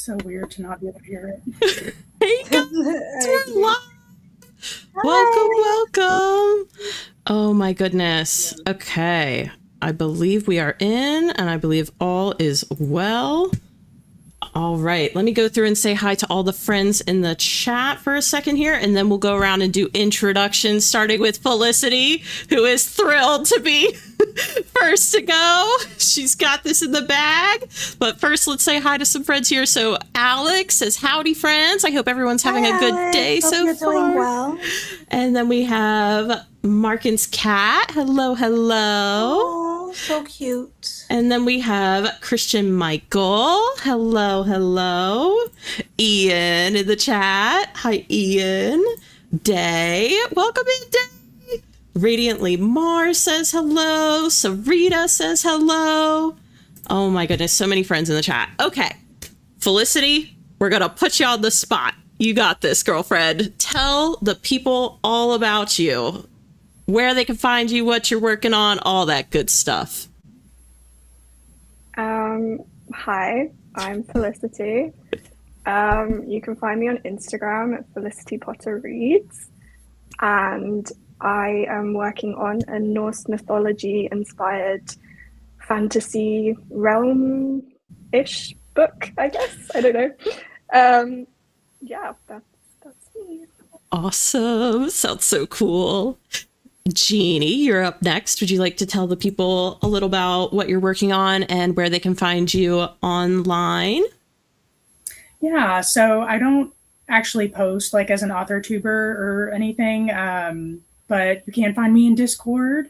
so weird to not be able to hear it. Hey guys, we're live. Welcome, welcome. Oh my goodness. Okay. I believe we are in, and I believe all is well. All right. Let me go through and say hi to all the friends in the chat for a second here, and then we'll go around and do introductions, starting with Felicity, who is thrilled to be first to go. She's got this in the bag. But first, let's say hi to some friends here. So Alex says, howdy, friends. I hope everyone's having a good day so far. Doing well. And then we have Markin's cat. Hello, hello. Oh, so cute. And then we have Christian Michael. Hello, hello. Ian in the chat. Hi, Ian. Day. Welcome in, Day. Radiantly Mars says hello. Sarita says hello. Oh my goodness, so many friends in the chat. Okay, Felicity, we're gonna put you on the spot. You got this, girlfriend. Tell the people all about you, where they can find you, what you're working on, all that good stuff. Hi, I'm Felicity. You can find me on Instagram at Felicity Potter Reads, and I am working on a Norse mythology inspired fantasy realm-ish book, I guess. I don't know. Yeah, that's me. Awesome. Sounds so cool. Jeannie, you're up next. Would you like to tell the people a little about what you're working on and where they can find you online? Yeah, so I don't actually post like as an Authortuber or anything, but you can find me in Discord,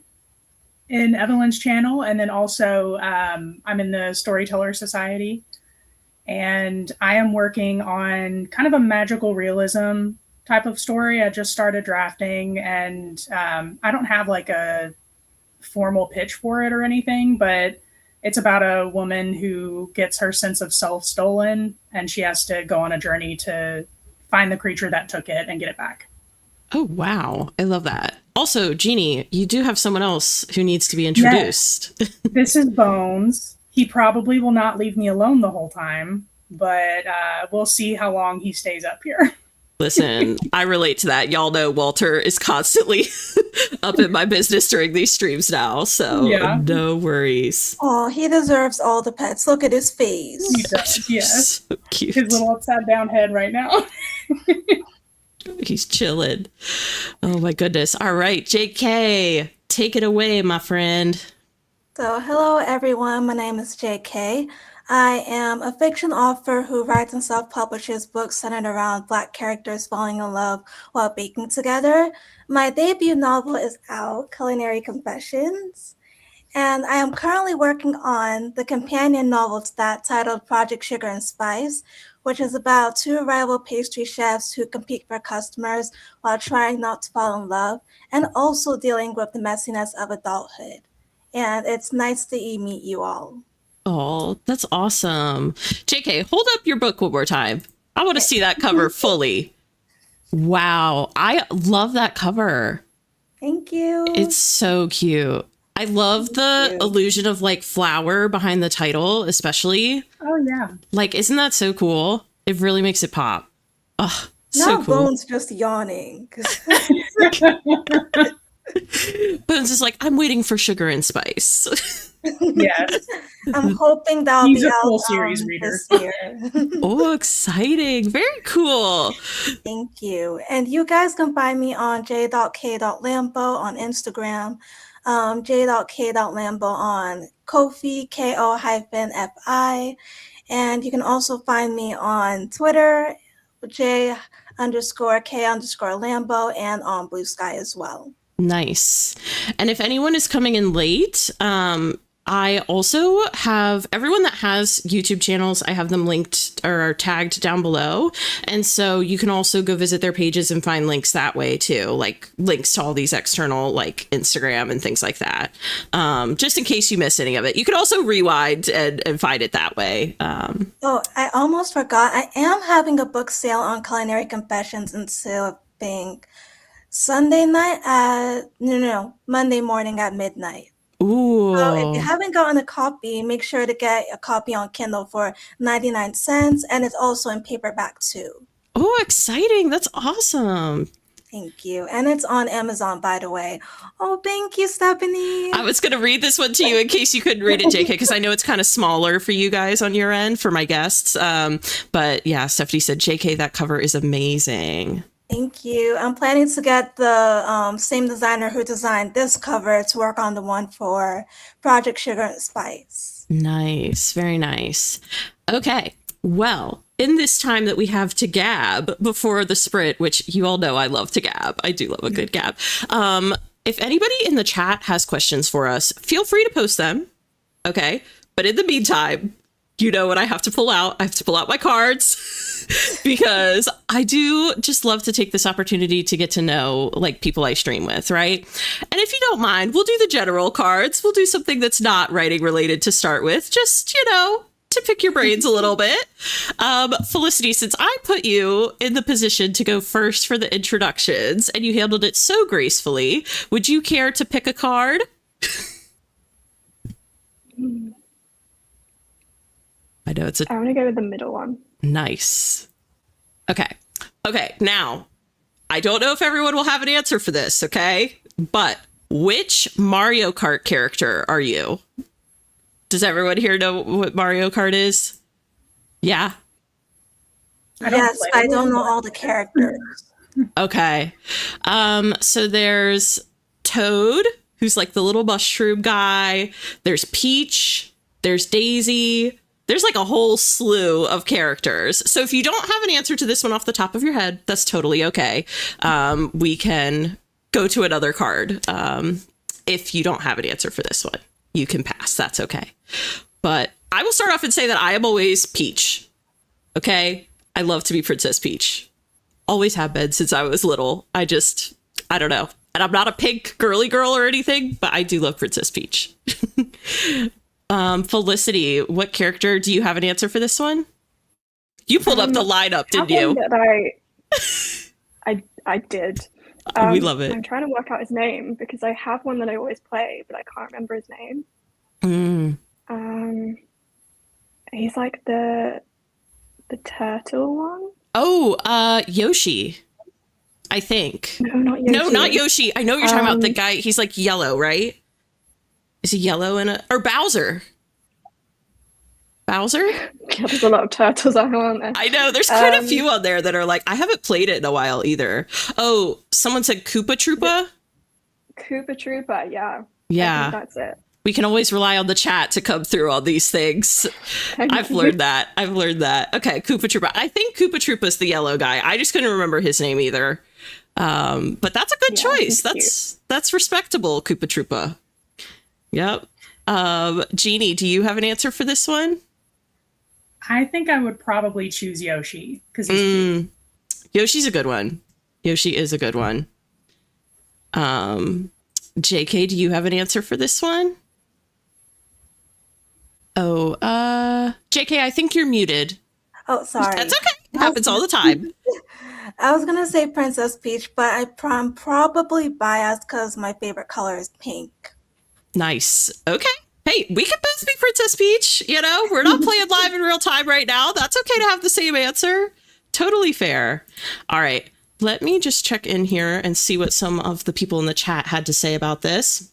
in Evelyn's channel, and then also I'm in the Storyteller Society, and I am working on kind of a magical realism type of story. I just started drafting, and I don't have like a formal pitch for it or anything, but it's about a woman who gets her sense of self stolen, and she has to go on a journey to find the creature that took it and get it back. Oh, wow. I love that. Also, Jeannie, you do have someone else who needs to be introduced. Yes. This is Bones. He probably will not leave me alone the whole time, but we'll see how long he stays up here. Listen, I relate to that. Y'all know Walter is constantly up in my business during these streams now, so no worries. Oh, he deserves all the pets. Look at his face. He does, yes. So cute. His little upside down head right now. He's chilling. Oh my goodness. All right, JK, take it away, my friend. So, hello everyone. My name is JK. I am a fiction author who writes and self-publishes books centered around Black characters falling in love while baking together. My debut novel is out, Culinary Confessions, and I am currently working on the companion novel to that titled Project Sugar and Spice, which is about two rival pastry chefs who compete for customers while trying not to fall in love and also dealing with the messiness of adulthood. And it's nice to meet you all. Oh, that's awesome. JK, hold up your book one more time. I want to see that cover fully. Wow. I love that cover. Thank you. It's so cute. I love the illusion of like flower behind the title, especially. Oh, yeah. Like, isn't that so cool? It really makes it pop. Oh, so now cool. Bones just yawning. Bones is like, I'm waiting for Sugar and Spice. Yes. I'm hoping that'll He's be a full out series reader. this year. Oh, exciting. Very cool. Thank you. And you guys can find me on j.k.lambo on Instagram, j.k.lambo on Ko-fi, ko-fi. And you can also find me on Twitter, j_k_lambo, and on Blue Sky as well. Nice. And if anyone is coming in late, I also have everyone that has YouTube channels. I have them linked or tagged down below. And so you can also go visit their pages and find links that way too, like links to all these external like Instagram and things like that. Just in case you miss any of it. You can also rewind and find it that way. Oh, I almost forgot. I am having a book sale on Culinary Confessions instead of being Sunday night Monday morning at midnight. Ooh. So if you haven't gotten a copy, make sure to get a copy on Kindle for 99 cents, and it's also in paperback too. Oh, exciting. That's awesome. Thank you. And it's on Amazon, by the way. Oh, thank you, Stephanie. I was going to read this one to you in case you couldn't read it, JK, because I know it's kind of smaller for you guys on your end for my guests. But yeah, Stephanie said, JK, that cover is amazing. Thank you. I'm planning to get the same designer who designed this cover to work on the one for Project Sugar and Spice. Nice. Very nice. Okay. Well, in this time that we have to gab before the sprint, which you all know I love to gab. I do love a good gab. If anybody in the chat has questions for us, feel free to post them. Okay. But in the meantime, you know what I have to pull out? I have to pull out my cards because I do just love to take this opportunity to get to know like people I stream with, right? And if you don't mind, we'll do the general cards. We'll do something that's not writing related to start with, just, you know, to pick your brains a little bit. Felicity, since I put you in the position to go first for the introductions and you handled it so gracefully, would you care to pick a card? I know I want to go with the middle one. Nice. Okay. Now, I don't know if everyone will have an answer for this, okay? But which Mario Kart character are you? Does everyone here know what Mario Kart is? Yeah. Yes, I don't know all the characters. Okay. So there's Toad, who's like the little mushroom guy. There's Peach. There's Daisy. There's like a whole slew of characters. So if you don't have an answer to this one off the top of your head, that's totally okay. We can go to another card. If you don't have an answer for this one, you can pass. That's okay. But I will start off and say that I am always Peach. Okay? I love to be Princess Peach. Always have been since I was little. I don't know. And I'm not a pink girly girl or anything, but I do love Princess Peach. Felicity, what character do you have an answer for this one? You pulled up the lineup, didn't you? I did. We love it. I'm trying to work out his name because I have one that I always play, but I can't remember his name. He's like the turtle one. Oh, Yoshi. I think. No, not Yoshi. No, not Yoshi. I know you're talking about the guy. He's like yellow, right? Is he yellow or Bowser? Bowser? Yeah, there's a lot of turtles on there. I know. There's quite a few on there that are like, I haven't played it in a while either. Oh, someone said Koopa Troopa? Koopa Troopa, yeah. Yeah. I think that's it. We can always rely on the chat to come through all these things. I've learned that. Okay, Koopa Troopa. I think Koopa Troopa's the yellow guy. I just couldn't remember his name either. But that's a good choice. That's respectable, Koopa Troopa. Yep. Jeannie, do you have an answer for this one? I think I would probably choose Yoshi because he's cute. Yoshi's a good one. Yoshi is a good one. JK, do you have an answer for this one? Oh, JK, I think you're muted. Oh, sorry. That's okay. It happens all the time. I was going to say Princess Peach, but I'm probably biased because my favorite color is pink. Nice. Okay. Hey, we can both be Princess Peach. You know, we're not playing live in real time right now. That's okay to have the same answer. Totally fair. All right. Let me just check in here and see what some of the people in the chat had to say about this.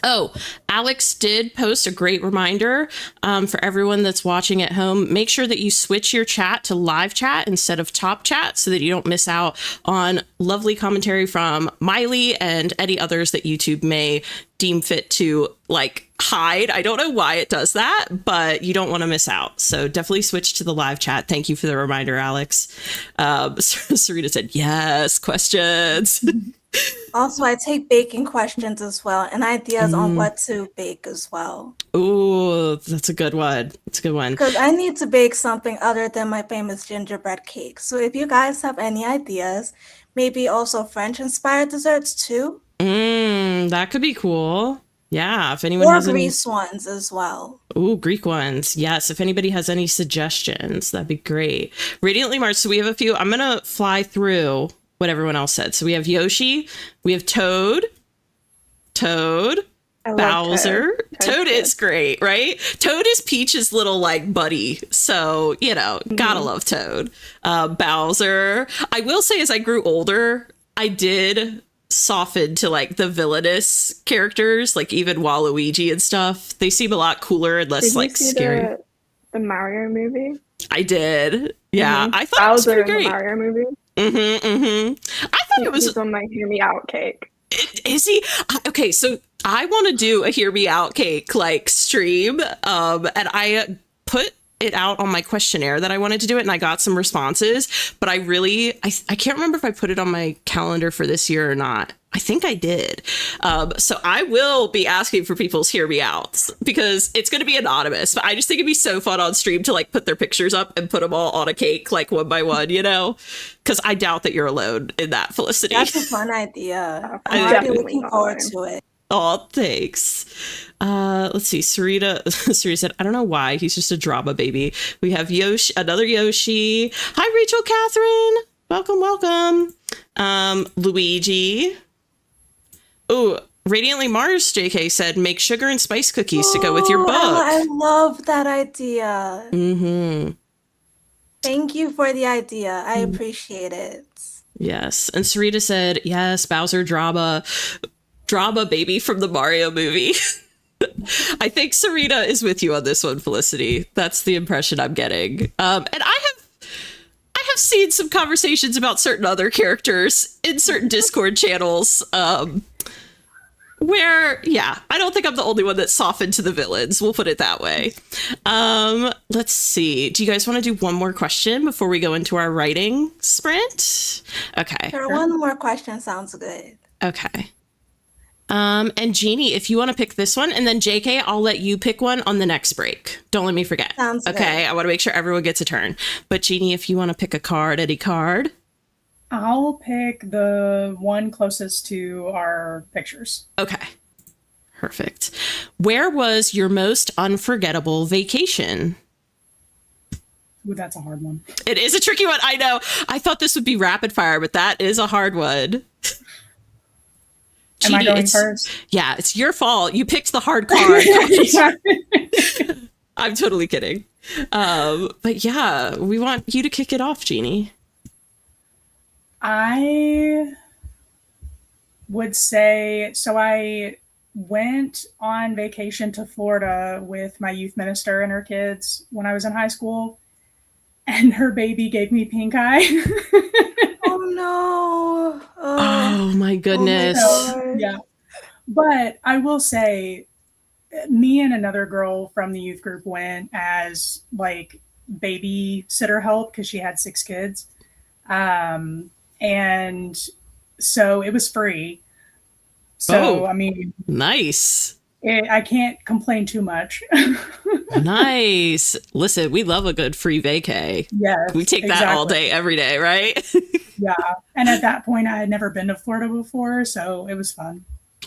Oh, Alex did post a great reminder for everyone that's watching at home. Make sure that you switch your chat to live chat instead of top chat so that you don't miss out on lovely commentary from Miley and any others that YouTube may deem fit to like hide. I don't know why it does that, but you don't want to miss out. So definitely switch to the live chat. Thank you for the reminder, Alex. Serena said, yes, questions. Also, I take baking questions as well and ideas on what to bake as well. Ooh, that's a good one. It's a good one. Because I need to bake something other than my famous gingerbread cake. So if you guys have any ideas, maybe also French-inspired desserts too. That could be cool. Yeah, if anyone or has Greece ones as well. Ooh, Greek ones. Yes, if anybody has any suggestions, that'd be great. Radiantly March, so we have a few. I'm going to fly through what everyone else said. So we have Yoshi, we have Toad. I I love Bowser. Toad. Toad is great, right? Toad is Peach's little like buddy. So, you know, gotta love Toad. Bowser. I will say as I grew older, I did soften to like the villainous characters, like even Waluigi and stuff. They seem a lot cooler and less Did you like see scary. the Mario movie? I did. Yeah. I thought Bowser it was in pretty the great. Mario movie. I thought it was. He's on my Hear Me Out cake. Is he? Okay, so I want to do a Hear Me Out cake like stream, and I put it out on my questionnaire that I wanted to do it, and I got some responses, but I can't remember if I put it on my calendar for this year or not. I think I did. So I will be asking for people's Hear Me Outs because it's going to be anonymous, but I just think it'd be so fun on stream to like put their pictures up and put them all on a cake, like one by one, you know, because I doubt that you're alone in that, Felicity. That's a fun idea. I I'm think already it would looking be forward fun. to it. Oh, thanks. Let's see. Sarita said, I don't know why. He's just a drama baby. We have Yoshi, another Yoshi. Hi, Rachel Catherine. Welcome. Luigi. Oh, Radiantly Mars JK said, make sugar and spice cookies to go with your book. I love that idea. Mm-hmm. Thank you for the idea. I appreciate it. Yes. And Sarita said, yes, Bowser drama baby from the Mario movie. I think Sarita is with you on this one, Felicity. That's the impression I'm getting. And I have seen some conversations about certain other characters in certain Discord channels, where, yeah, I don't think I'm the only one that's softened to the villains. We'll put it that way. Let's see. Do you guys want to do one more question before we go into our writing sprint? Okay. Sure, one more question sounds good. Okay. And Jeannie, if you want to pick this one, and then JK, I'll let you pick one on the next break. Don't let me forget. Sounds good. Okay, I want to make sure everyone gets a turn. But Jeannie, if you want to pick a card, any card. I'll pick the one closest to our pictures. Okay. Perfect. Where was your most unforgettable vacation? Ooh, that's a hard one. It is a tricky one. I know. I thought this would be rapid fire, but that is a hard one. Am I going it's- first? Yeah, it's your fault. You picked the hard card. I'm totally kidding. But yeah, we want you to kick it off, Jeannie. I would say, so I went on vacation to Florida with my youth minister and her kids when I was in high school, and her baby gave me pink eye. Oh no. Oh my goodness. God. Yeah. But I will say, me and another girl from the youth group went as like babysitter help because she had 6 kids. And so it was free. So, I mean, Nice. I can't complain too much. Nice. Listen, we love a good free vacay. Yes, We take that all day, every day, right? Yeah. And at that point, I had never been to Florida before, so it was fun.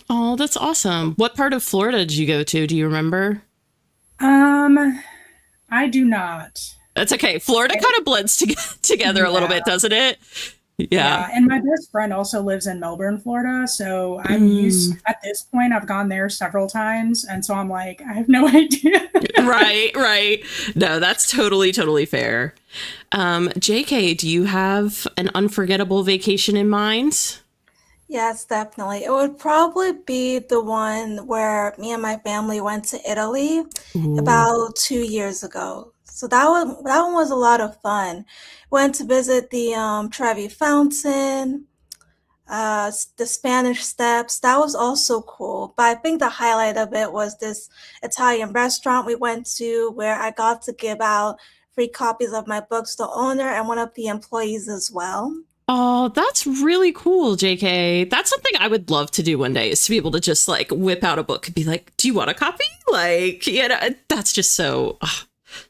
Oh, that's awesome. What part of Florida did you go to? Do you remember? I do not. That's okay. Florida kind of blends together a little bit, doesn't it? Yeah. And my best friend also lives in Melbourne, Florida. So I'm used, at this point, I've gone there several times. And so I'm like, I have no idea. Right. No, that's totally fair. JK, do you have an unforgettable vacation in mind? Yes, definitely. It would probably be the one where me and my family went to Italy about 2 years ago. So that one was a lot of fun. Went to visit the Trevi Fountain, the Spanish Steps. That was also cool. But I think the highlight of it was this Italian restaurant we went to where I got to give out free copies of my books to the owner and one of the employees as well. Oh, that's really cool, JK. That's something I would love to do one day, is to be able to just like whip out a book and be like, do you want a copy? Like, you know, that's just so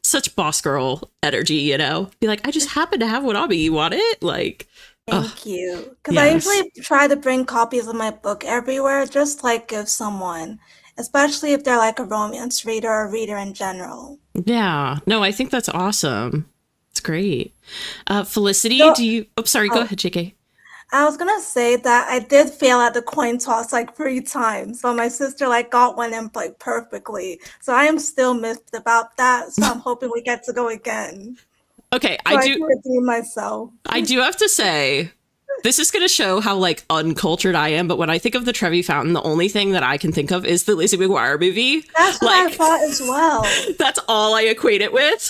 such boss girl energy, you know? Be like, I just happen to have one on me. You want it? Like, Thank you. Because I usually try to bring copies of my book everywhere, just like give someone, especially if they're like a romance reader or a reader in general. yeah. No, I think that's awesome. It's great. Felicity, So- do you... Oh, sorry. Go ahead, JK. I was gonna say that I did fail at the coin toss like 3 times, but my sister like got one in like perfectly. So I am still miffed about that. So I'm hoping we get to go again. Okay, So I can redeem myself. I do have to say, this is going to show how like uncultured I am, but when I think of the Trevi Fountain, the only thing that I can think of is the Lizzie McGuire movie. That's what I thought as well. That's all I equate it with.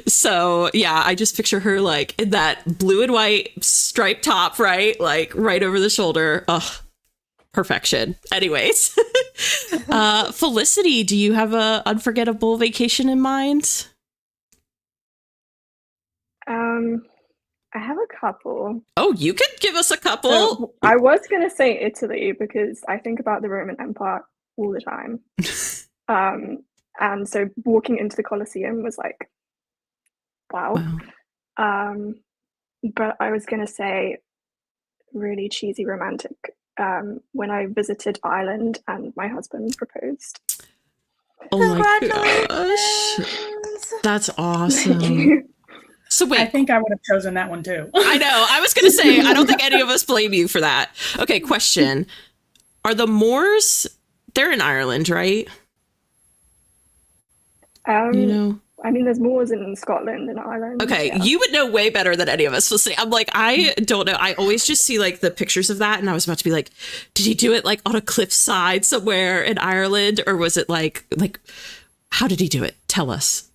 So yeah, I just picture her like in that blue and white striped top, right? Like right over the shoulder. Ugh, perfection. Anyways, Felicity, do you have a unforgettable vacation in mind? I have a couple. Oh, you could give us a couple. So I was going to say Italy because I think about the Roman Empire all the time. And so walking into the Colosseum was like, wow. But I was going to say really cheesy romantic when I visited Ireland and my husband proposed. Oh my gosh. That's awesome. So wait, I think I would have chosen that one too. I know. I was going to say, I don't think any of us blame you for that. Okay, question. Are the Moors, they're in Ireland, right? You know? I mean, there's Moors in Scotland and Ireland. Okay, yeah. you would know way better than any of us. We'll see. I'm like, I don't know. I always just see like the pictures of that, and I was about to be like, did he do it like on a cliffside somewhere in Ireland, or was it like how did he do it? Tell us.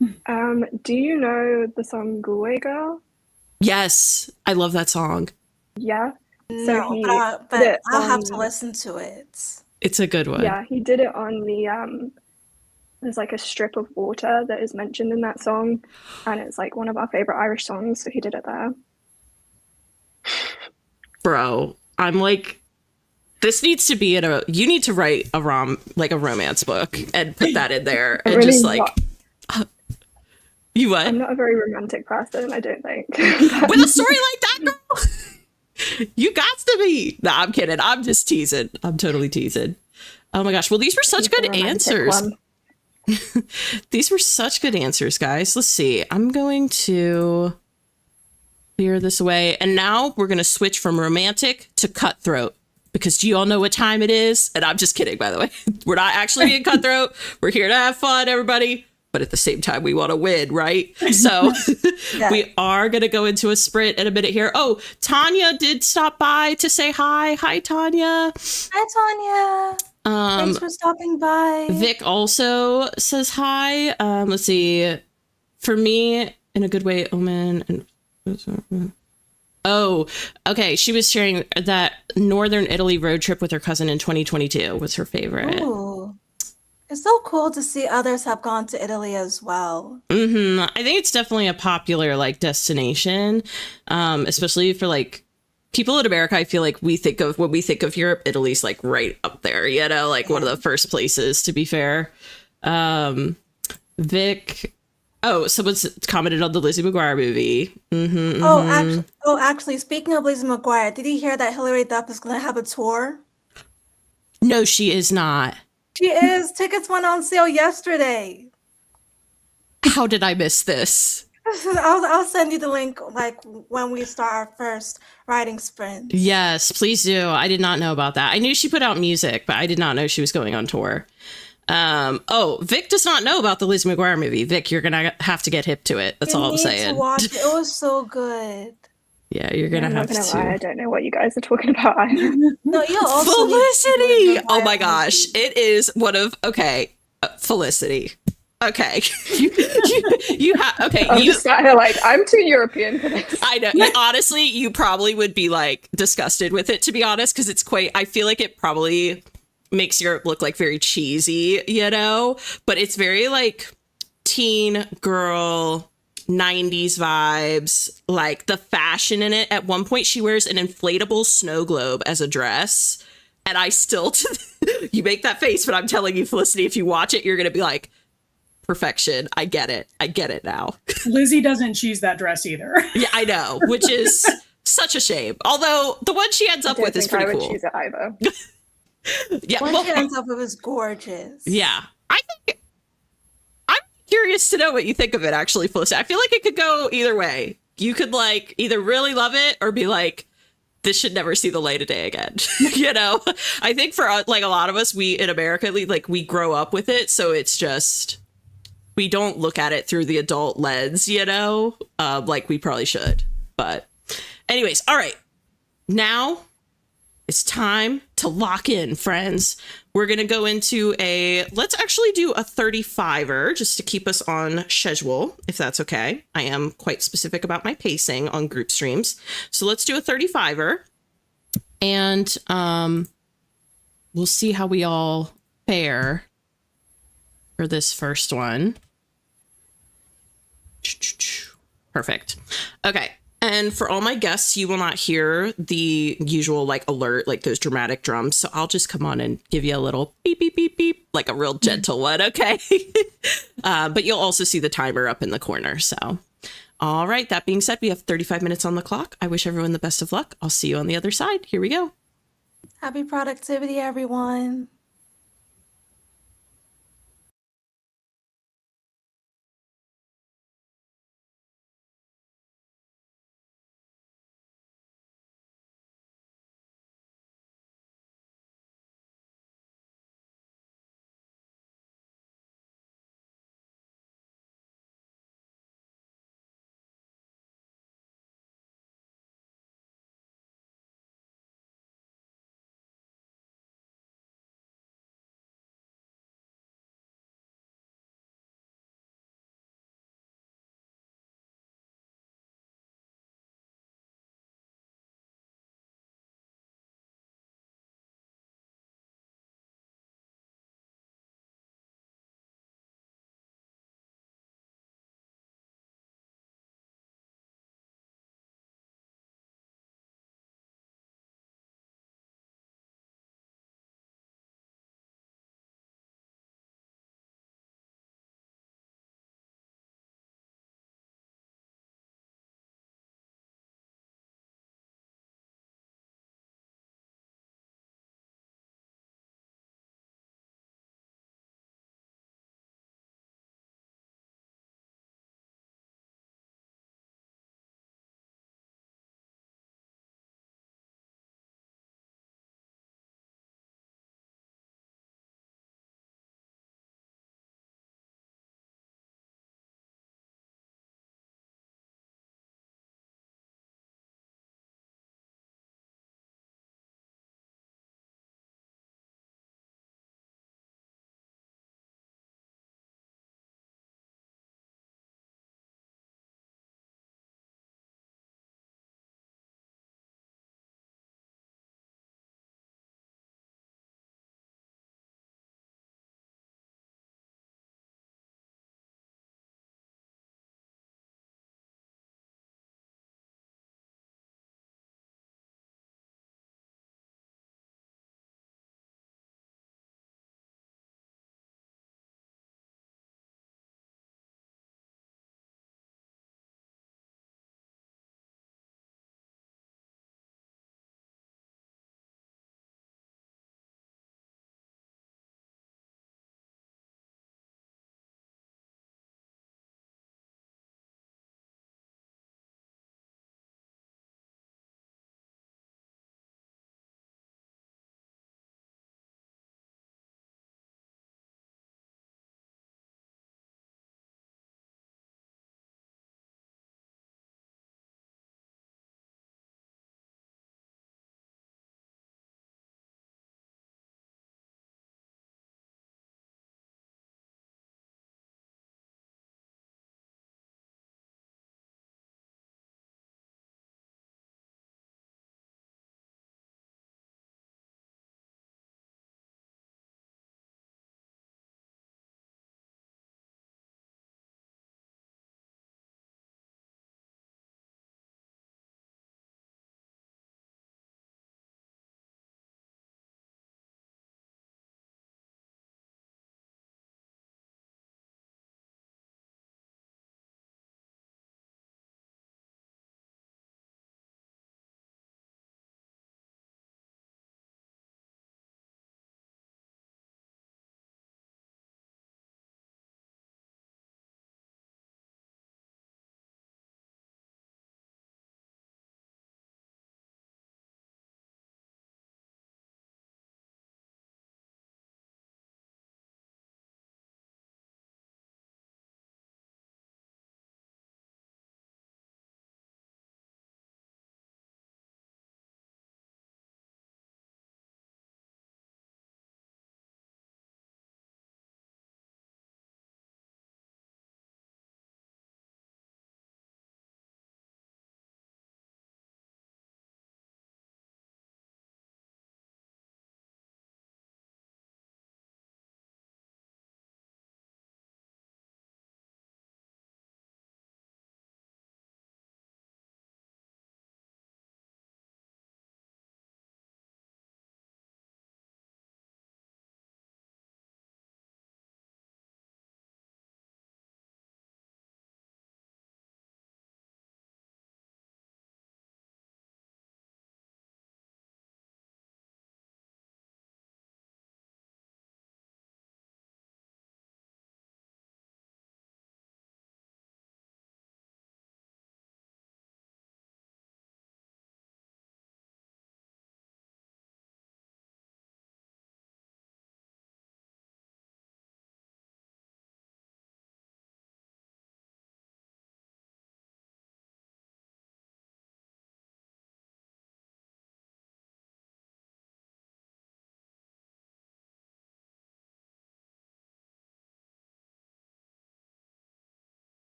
Do you know the song Galway Girl? Yes, I love that song. Yeah. No, but I'll have to listen to it. It's a good one. Yeah, he did it on the there's like a strip of water that is mentioned in that song, and it's like one of our favorite Irish songs, so he did it there. Bro, I'm like, this needs to be you need to write a romance book and put that in there and really just like you what? I'm not a very romantic person, I don't think. With a story like that, girl, you got to be. No, I'm kidding. I'm just teasing. I'm totally teasing. Oh my gosh. Well, these were such good answers. These were such good answers, guys. Let's see. I'm going to clear this away. And now we're going to switch from romantic to cutthroat. Because do you all know what time it is? And I'm just kidding, by the way. We're not actually being cutthroat. We're here to have fun, everybody. But at the same time, we want to win, right? So we are going to go into a sprint in a minute here. Oh, Tanya did stop by to say hi. Hi, Tanya. Hi, Tanya. Thanks for stopping by. Vic also says hi. Let's see. For me, in a good way, Omen. Oh, okay. She was sharing that Northern Italy road trip with her cousin in 2022 was her favorite. Ooh. It's so cool to see others have gone to Italy as well. I think it's definitely a popular like destination, especially for like people in America. I feel like when we think of Europe, Italy's like right up there, you know, like one of the first places, to be fair. Vic. Oh, someone's commented on the Lizzie McGuire movie. Actually, speaking of Lizzie McGuire, did you hear that Hilary Duff is going to have a tour? No, she is not. She is. Tickets went on sale yesterday. How did I miss this? I'll send you the link like when we start our first writing sprint. Yes, please do. I did not know about that. I knew she put out music, but I did not know she was going on tour. Vic does not know about the Lizzie McGuire movie. Vic, you're gonna have to get hip to it. That's all I'm saying. To watch it. It was so good. Yeah, you're gonna have to. Lie, I don't know what you guys are talking about either. No, you also Felicity. Oh my gosh, it is one of Felicity. Okay, you have okay. I'm just sat here like I'm too European for this. I know. Honestly, you probably would be like disgusted with it, to be honest, because it's quite. I feel like it probably makes Europe look like very cheesy, you know. But it's very like teen girl. 90s vibes, like the fashion in it. At one point she wears an inflatable snow globe as a dress, and I still you make that face, but I'm telling you, Felicity, if you watch it, you're gonna be like, perfection. I get it now. Lizzie doesn't choose that dress either. Yeah, I know, which is such a shame, although the one she ends up with is pretty cool. I would choose it either. Yeah, one she ends up with is gorgeous. Yeah, I think curious to know what you think of it, actually, Felicity. I feel like it could go either way. You could like either really love it or be like, this should never see the light of day again. You know, I think for like a lot of us, we in America, like we grow up with it. So it's just, we don't look at it through the adult lens, you know, like we probably should. But anyways, all right. Now it's time to lock in, friends. We're going to go into let's actually do a 35er just to keep us on schedule, if that's okay. I am quite specific about my pacing on group streams. So let's do a 35er and we'll see how we all fare for this first one. Perfect. Okay. And for all my guests, you will not hear the usual like alert, like those dramatic drums. So I'll just come on and give you a little beep, beep, beep, beep, like a real gentle one. Okay. But you'll also see the timer up in the corner. So, all right. That being said, we have 35 minutes on the clock. I wish everyone the best of luck. I'll see you on the other side. Here we go. Happy productivity, everyone.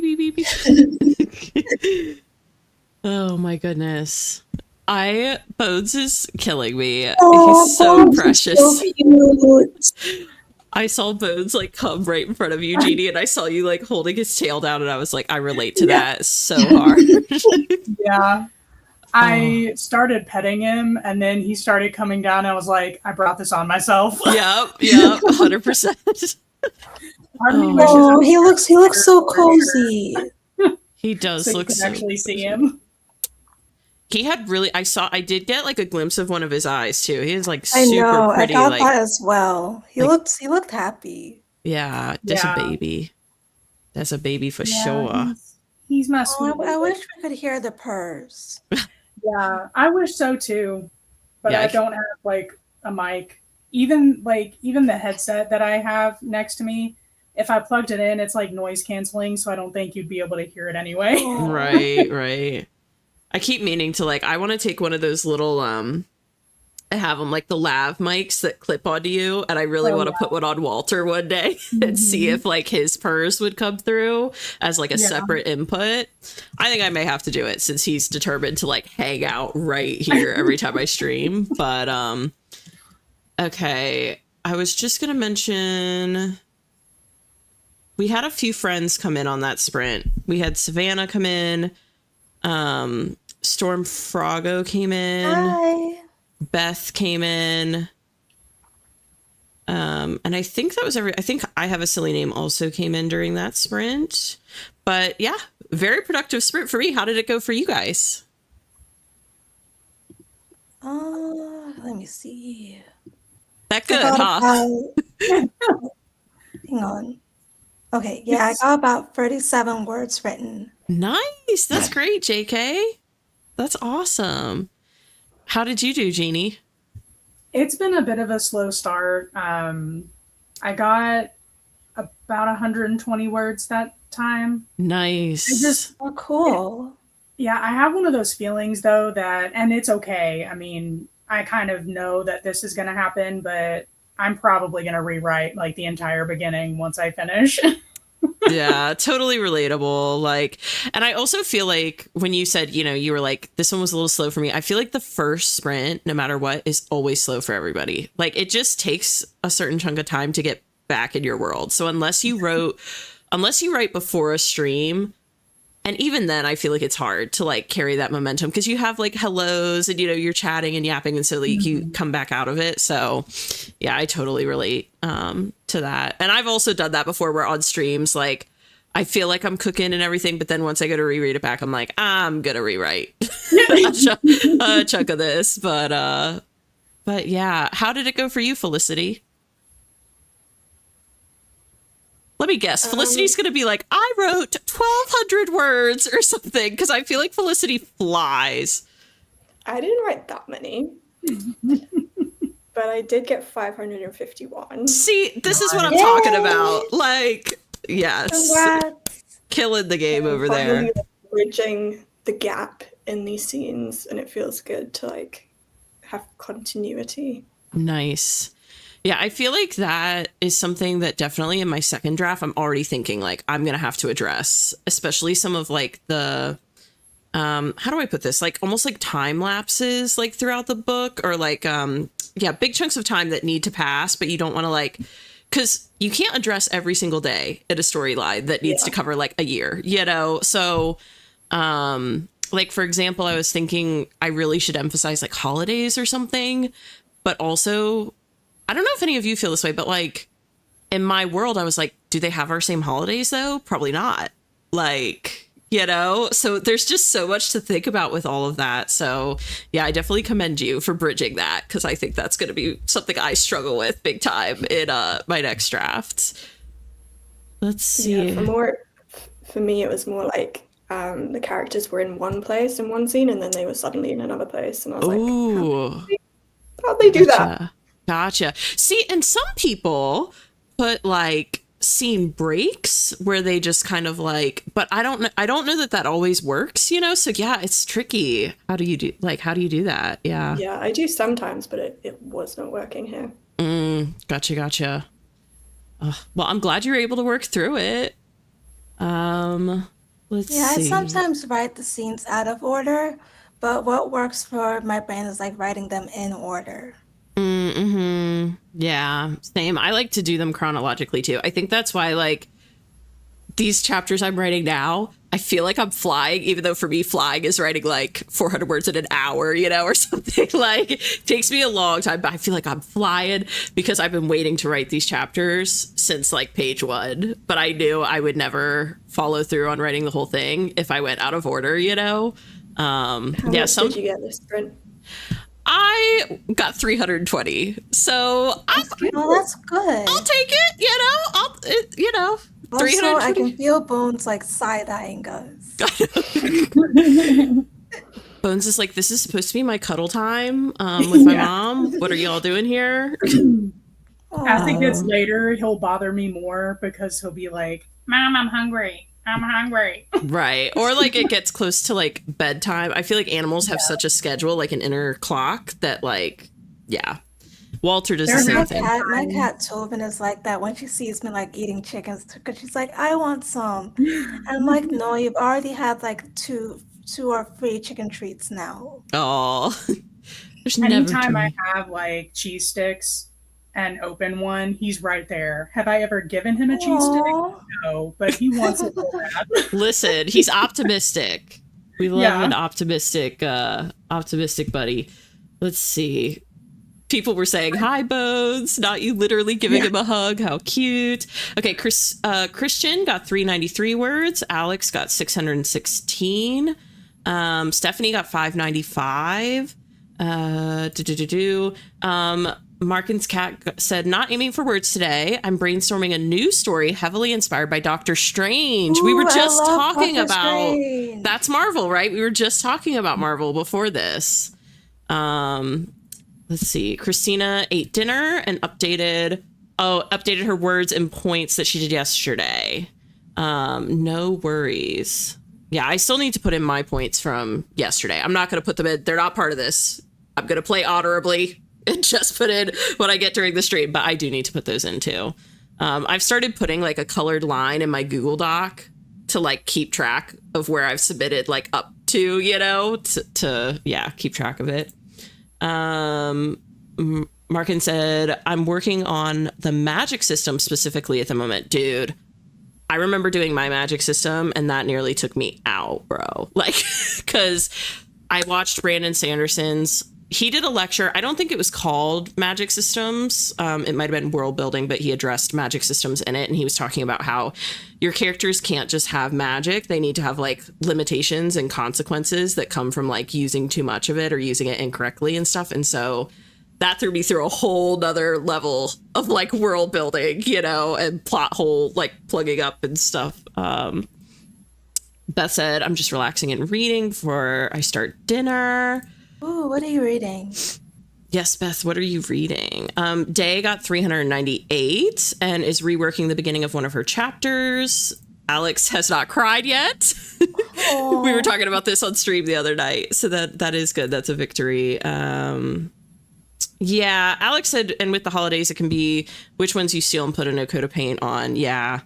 beep, beep, beep, beep. Oh my goodness. Bones is killing me. Oh, He's so Bones is precious. so cute. I saw Bones like come right in front of you, Jeannie, and I saw you like holding his tail down, and I was like, I relate to that so hard. Yeah. I started petting him, and then he started coming down. And I was like, I brought this on myself. Yep, 100%. Part of me wishes I Oh, was he looks so cozy. He does so you look can so actually see him. He had really, I did get like a glimpse of one of his eyes too. He is like I super know. pretty. I got Like, that as well. He like- looked happy. yeah, just Yeah. a baby. That's a baby for Yeah, sure. he's my sweet. Oh, I wish we could hear the purrs. Yeah, I wish so too, but Yeah, I don't have like a mic. Even the headset that I have next to me, if I plugged it in, it's like noise canceling, so I don't think you'd be able to hear it anyway. Oh. Right. I keep meaning to like, I want to take one of those little, I have them like the lav mics that clip onto you, and I really want to put one on Walter one day and see if like his purrs would come through as like a separate input. I think I may have to do it since he's determined to like hang out right here every time I stream. But okay, I was just gonna mention we had a few friends come in on that sprint. We had Savannah come in, Storm Froggo came in. Hi. Beth came in. And I think that was I think I Have a Silly Name also came in during that sprint. But yeah, very productive sprint for me. How did it go for you guys? Let me see. That good, huh? Hang on. Okay, yeah, I got about 37 words written. Nice. That's great, JK. That's awesome. How did you do, Jeannie? It's been a bit of a slow start. I got about 120 words that time. Nice. Oh, cool. Yeah, I have one of those feelings though that, and it's okay. I mean, I kind of know that this is going to happen, but I'm probably going to rewrite like the entire beginning once I finish. Yeah, totally relatable. Like, and I also feel like when you said, you were like, this one was a little slow for me. I feel like the first sprint, no matter what, is always slow for everybody. Like, it just takes a certain chunk of time to get back in your world. So unless you write before a stream, and even then, I feel like it's hard to like carry that momentum because you have like hellos and, you're chatting and yapping. And so like you come back out of it. So yeah, I totally relate to that. And I've also done that before where on streams, like I feel like I'm cooking and everything. But then once I go to reread it back, I'm like, I'm going to rewrite a chunk of this. But yeah, how did it go for you, Felicity? Let me guess. Felicity's going to be like, I wrote 1,200 words or something, because I feel like Felicity flies. I didn't write that many, but I did get 551. See, this is what I'm talking about. Like, yes. Congrats. Killing the game over Finally, there. bridging the gap in these scenes, and it feels good to like have continuity. Nice. Yeah, I feel like that is something that definitely in my second draft, I'm already thinking like I'm going to have to address, especially some of like the, how do I put this? Like almost like time lapses like throughout the book or like, big chunks of time that need to pass, but you don't want to like, because you can't address every single day in a storyline that needs to cover like a year, So, like, for example, I was thinking I really should emphasize like holidays or something, but also I don't know if any of you feel this way, but like in my world, I was like, do they have our same holidays though? Probably not. Like, so there's just so much to think about with all of that. So yeah, I definitely commend you for bridging that because I think that's going to be something I struggle with big time in my next draft. Let's see. Yeah, for me, it was more like the characters were in one place in one scene and then they were suddenly in another place. And I was like, how'd they do that? Gotcha. See, and some people put like scene breaks where they just kind of like, but I don't know that always works, So yeah, it's tricky. How do you do that? Yeah. Yeah, I do sometimes, but it was not working here. Gotcha. Well, I'm glad you were able to work through it. Let's Yeah, I see. sometimes write the scenes out of order, but what works for my brain is like writing them in order. Mm-hmm. Yeah, same. I like to do them chronologically too. I think that's why, like, these chapters I'm writing now, I feel like I'm flying, even though for me, flying is writing like 400 words in an hour, you know, or something. Like, it takes me a long time, but I feel like I'm flying because I've been waiting to write these chapters since like page 1. But I knew I would never follow through on writing the whole thing if I went out of order, you know? How much did you get this sprint? I got 320. So That's good. Oh, that's good. I'll take it, you know. Also, I can feel Bones like side-eyeing us. Bones is like, this is supposed to be my cuddle time with my mom. What are y'all doing here? As it gets later, he'll bother me more because he'll be like, Mom, I'm hungry. I'm hungry. Right. Or like it gets close to like bedtime. I feel like animals have such a schedule, like an inner clock that like, yeah. Walter does the same thing. My cat Tobin is like that when she sees me like eating chickens because she's like, I want some. And I'm like, no, you've already had like two or three chicken treats now. Oh, anytime I have like cheese sticks and open one, he's right there. Have I ever given him a cheese stick? No, but he wants it so bad. Listen, he's optimistic. We love an optimistic buddy. Let's see. People were saying, hi, Bones, not you literally giving him a hug. How cute. Okay, Christian got 393 words. Alex got 616. Stephanie got 595. Markin's cat said, not aiming for words today. I'm brainstorming a new story heavily inspired by Doctor Strange. Ooh, we were just talking Doctor about Strange. That's Marvel, right? We were just talking about Marvel before this. Let's see. Christina ate dinner and updated her words and points that she did yesterday. No worries. Yeah, I still need to put in my points from yesterday. I'm not going to put them in. They're not part of this. I'm going to play honorably and just put in what I get during the stream, but I do need to put those in too. I've started putting like a colored line in my Google Doc to like keep track of where I've submitted like up to, you know, to keep track of it. Markin said, I'm working on the magic system specifically at the moment. Dude, I remember doing my magic system and that nearly took me out, bro. Like, because I watched Brandon Sanderson's, he did a lecture. I don't think it was called Magic Systems. It might have been world building, but he addressed magic systems in it. And he was talking about how your characters can't just have magic. They need to have like limitations and consequences that come from like using too much of it or using it incorrectly and stuff. And so that threw me through a whole nother level of like world building, you know, and plot hole, like plugging up and stuff. Beth said, I'm just relaxing and reading before I start dinner. Ooh, what are you reading? Yes, Beth, what are you reading? Day got 398 and is reworking the beginning of one of her chapters. Alex has not cried yet. We were talking about this on stream the other night. So that is good. That's a victory. Yeah, Alex said, and with the holidays, it can be which ones you steal and put a no coat of paint on. Yeah,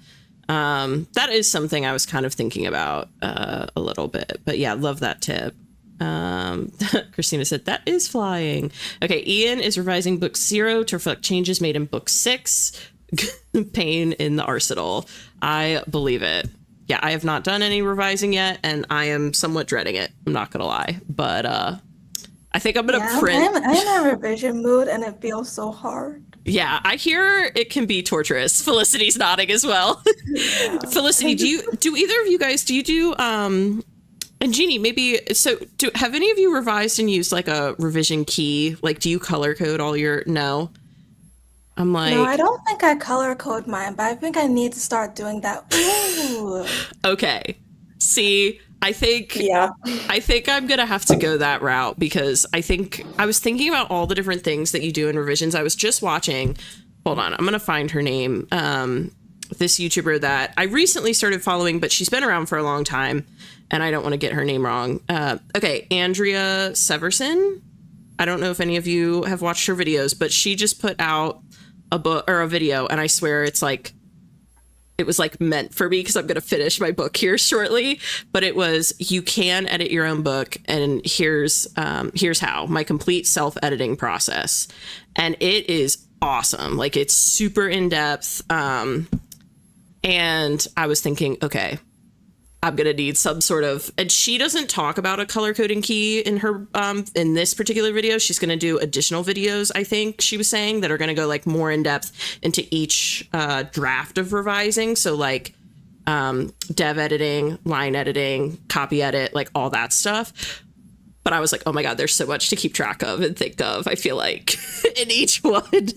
that is something I was kind of thinking about a little bit. But yeah, love that tip. Christina said, that is flying. Okay, Ian is revising book 0 to reflect changes made in book 6. Pain in the arsenal. I believe it. Yeah, I have not done any revising yet, and I am somewhat dreading it. I'm not gonna lie, but I think I'm gonna print. I'm in a revision mood, and it feels so hard. Yeah, I hear it can be torturous. Felicity's nodding as well. Yeah. Felicity, do either of you guys do and Jeannie, maybe, so have any of you revised and used like a revision key? Like, do you color code all your, no? I'm like, no, I don't think I color code mine, but I think I need to start doing that. Ooh. Okay. See, I think I'm going to have to go that route because I was thinking about all the different things that you do in revisions. I was just watching, hold on, I'm going to find her name. This YouTuber that I recently started following, but she's been around for a long time and I don't want to get her name wrong. Okay. Andrea Severson. I don't know if any of you have watched her videos, but she just put out a book or a video and I swear it's it was like meant for me because I'm going to finish my book here shortly. But it was, you can edit your own book, and here's how, my complete self-editing process. And it is awesome. Like, it's super in-depth. And I was thinking, okay, I'm going to need some sort of, and she doesn't talk about a color coding key in her, in this particular video. She's going to do additional videos, I think she was saying, that are going to go like more in depth into each draft of revising. So like dev editing, line editing, copy edit, like all that stuff. But I was like, oh my God, there's so much to keep track of and think of, I feel like, in each one.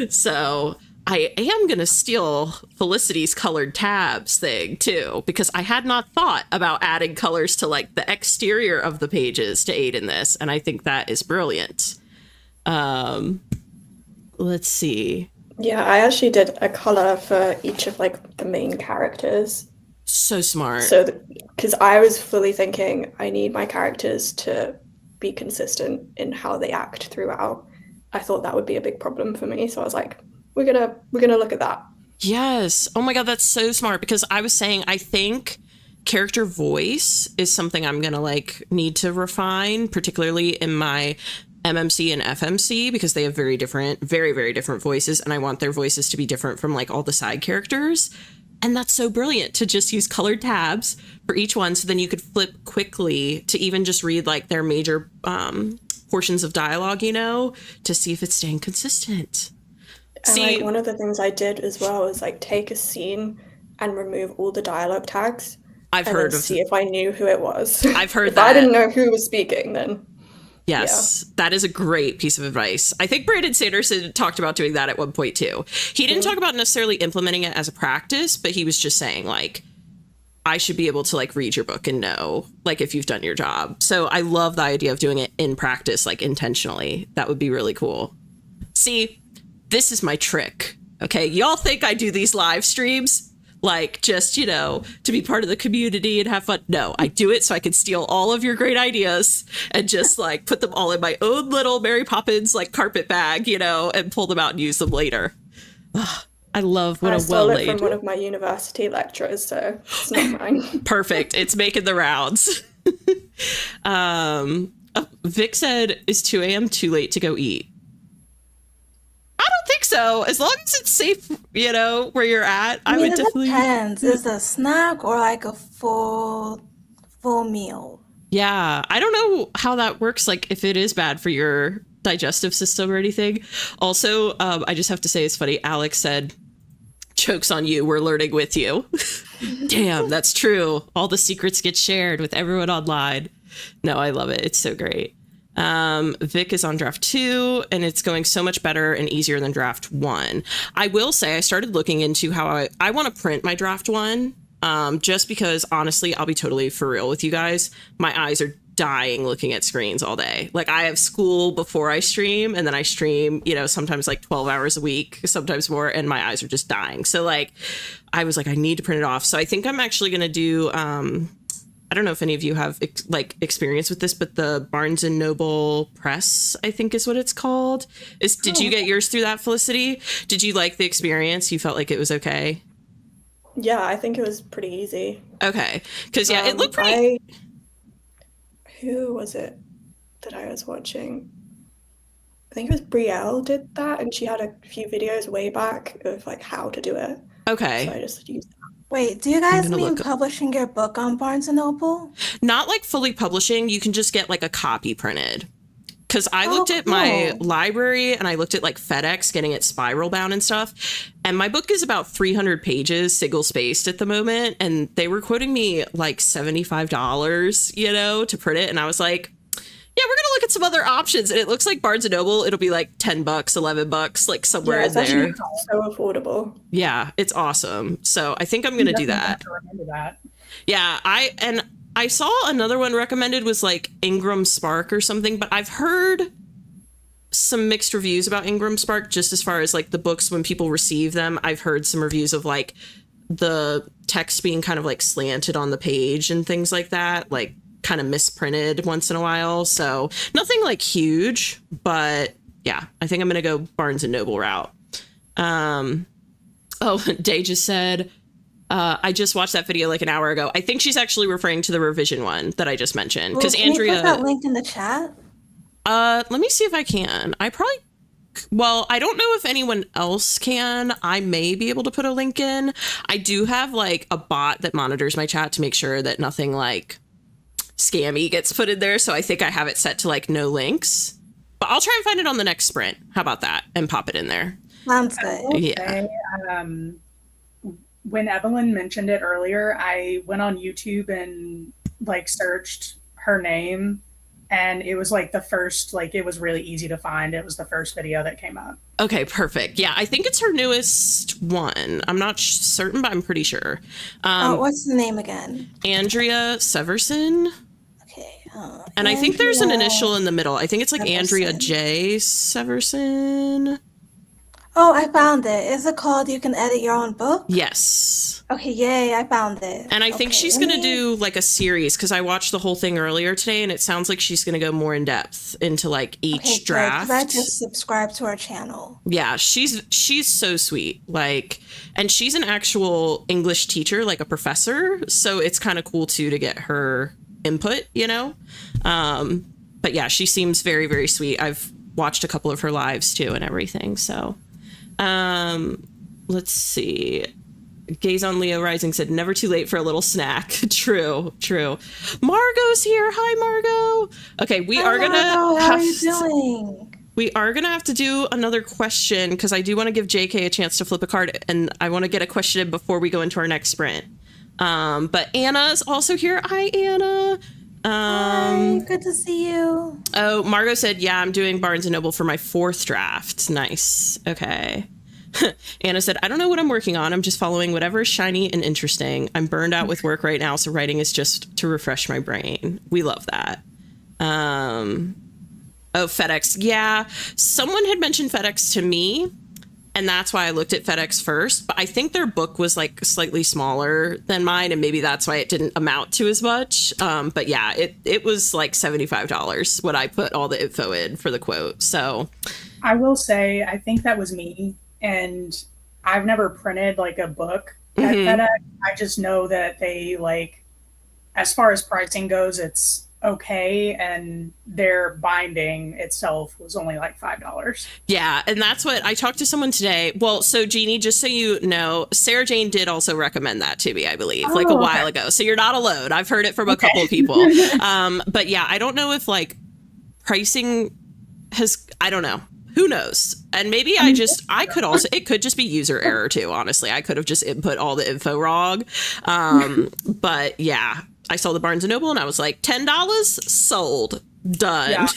So I am going to steal Felicity's colored tabs thing, too, because I had not thought about adding colors to like the exterior of the pages to aid in this. And I think that is brilliant. Let's see. Yeah, I actually did a color for each of like the main characters. So smart. So, because I was fully thinking I need my characters to be consistent in how they act throughout. I thought that would be a big problem for me. So I was like, we're gonna look at that. Yes. Oh my God, that's so smart, because I was saying, I think character voice is something I'm gonna like need to refine, particularly in my MMC and FMC, because they have very different, very, very different voices, and I want their voices to be different from like all the side characters. And that's so brilliant to just use colored tabs for each one, so then you could flip quickly to even just read like their major portions of dialogue, you know, to see if it's staying consistent. And like one of the things I did as well is like take a scene and remove all the dialogue tags. I've heard of, see if I knew who it was. I've heard if that. I didn't know who was speaking, then yes, yeah. That is a great piece of advice. I think Brandon Sanderson talked about doing that at one point too. He didn't talk about necessarily implementing it as a practice, but he was just saying like, I should be able to like read your book and know like if you've done your job. So I love the idea of doing it in practice, like intentionally. That would be really cool. See, this is my trick. Okay, y'all think I do these live streams like just, you know, to be part of the community and have fun. No, I do it so I can steal all of your great ideas and just like put them all in my own little Mary Poppins like carpet bag, you know, and pull them out and use them later. Ugh, I love what I a stole well-laid. it from one of my university lecturers, so it's not mine. Perfect. It's making the rounds. Vic said, is 2 a.m. too late to go eat? I don't think so. As long as it's safe, you know, where you're at, I would definitely. It depends. Is it a snack or like a full meal? Yeah, I don't know how that works. Like, if it is bad for your digestive system or anything. Also, I just have to say, it's funny. Alex said, "Joke's on you. We're learning with you." Damn, that's true. All the secrets get shared with everyone online. No, I love it. It's so great. Vic is on draft 2 and it's going so much better and easier than draft 1. I will say I started looking into how I want to print my draft 1, just because honestly, I'll be totally for real with you guys. My eyes are dying looking at screens all day. Like, I have school before I stream, and then I stream, you know, sometimes like 12 hours a week, sometimes more, and my eyes are just dying. So like, I was like, I need to print it off. So I think I'm actually going to do, I don't know if any of you have experience with this, but the Barnes and Noble Press, I think is what it's called. Did you get yours through that, Felicity? Did you like the experience? You felt like it was okay? Yeah, I think it was pretty easy. Okay. Because, yeah, it looked pretty... Who was it that I was watching? I think it was Brielle did that, and she had a few videos way back of like how to do it. Okay. So I just used that. Wait, do you guys mean publishing your book on Barnes & Noble? Not like fully publishing. You can just get like a copy printed. Because I looked at my library and I looked at like FedEx getting it spiral bound and stuff. And my book is about 300 pages, single spaced at the moment. And they were quoting me like $75, you know, to print it. And I was like, yeah, we're going to look at some other options. And it looks like Barnes & Noble, it'll be like $10, $11, like somewhere in there. It's so affordable. Yeah, it's awesome. So I think I'm going to do that. Yeah, I saw another one recommended was like Ingram Spark or something, but I've heard some mixed reviews about Ingram Spark, just as far as like the books when people receive them. I've heard some reviews of like the text being kind of like slanted on the page and things like that, like kind of misprinted once in a while. So nothing like huge, but yeah, I think I'm going to go Barnes and Noble route. Oh, Day just said, I just watched that video like an hour ago. I think she's actually referring to the revision one that I just mentioned. Because Can Andrea, you put that link in the chat? let me see if I can. I don't know if anyone else can. I may be able to put a link in. I do have like a bot that monitors my chat to make sure that nothing like scammy gets put in there. So I think I have it set to like no links. But I'll try and find it on the next sprint. How about that? And pop it in there. Sounds good. Yeah. When Evelyn mentioned it earlier, I went on YouTube and like searched her name, and it was like the first, like it was really easy to find. It was the first video that came up. Okay, perfect. Yeah, I think it's her newest one. I'm not certain, but I'm pretty sure. What's the name again? Andrea Severson. Okay. And I think there's an initial in the middle. I think it's like Andrea J. Severson. Oh, I found it. Is it called You Can Edit Your Own Book? Yes. Okay, yay, I found it. And I think she's going to do like a series, because I watched the whole thing earlier today, and it sounds like she's going to go more in depth into like each draft. I just subscribed to her channel. Yeah, she's so sweet. Like, and she's an actual English teacher, like a professor. So it's kind of cool too to get her input, you know? But yeah, she seems very, very sweet. I've watched a couple of her lives too and everything. So let's see. Gaze on Leo Rising said, never too late for a little snack. True. Margot's here. Hi, Margot. Okay, How are you doing? We are going to have to do another question, because I do want to give JK a chance to flip a card, and I want to get a question in before we go into our next sprint. But Anna's also here. Hi, Anna. Hi, good to see you. Oh, Margot said, yeah, I'm doing Barnes & Noble for my 4th draft. Nice. Okay. Anna said, I don't know what I'm working on. I'm just following whatever is shiny and interesting. I'm burned out with work right now, so writing is just to refresh my brain. We love that. Oh, FedEx. Yeah, someone had mentioned FedEx to me, and that's why I looked at FedEx first. But I think their book was like slightly smaller than mine, and maybe that's why it didn't amount to as much. But yeah, it was like $75 when I put all the info in for the quote. So I will say, I think that was me. And I've never printed like a book at FedEx. I just know that they like, as far as pricing goes, it's okay. And their binding itself was only like $5. Yeah. And that's what I talked to someone today. Well, so Jeannie, just so you know, Sarah Jane did also recommend that to me, I believe, like a while ago. So you're not alone. I've heard it from a couple of people. But yeah, I don't know if like pricing I don't know. Who knows? And maybe it could just be user error too, honestly. I could have just input all the info wrong. But yeah, I saw the Barnes & Noble and I was like, $10 sold, done. Yeah.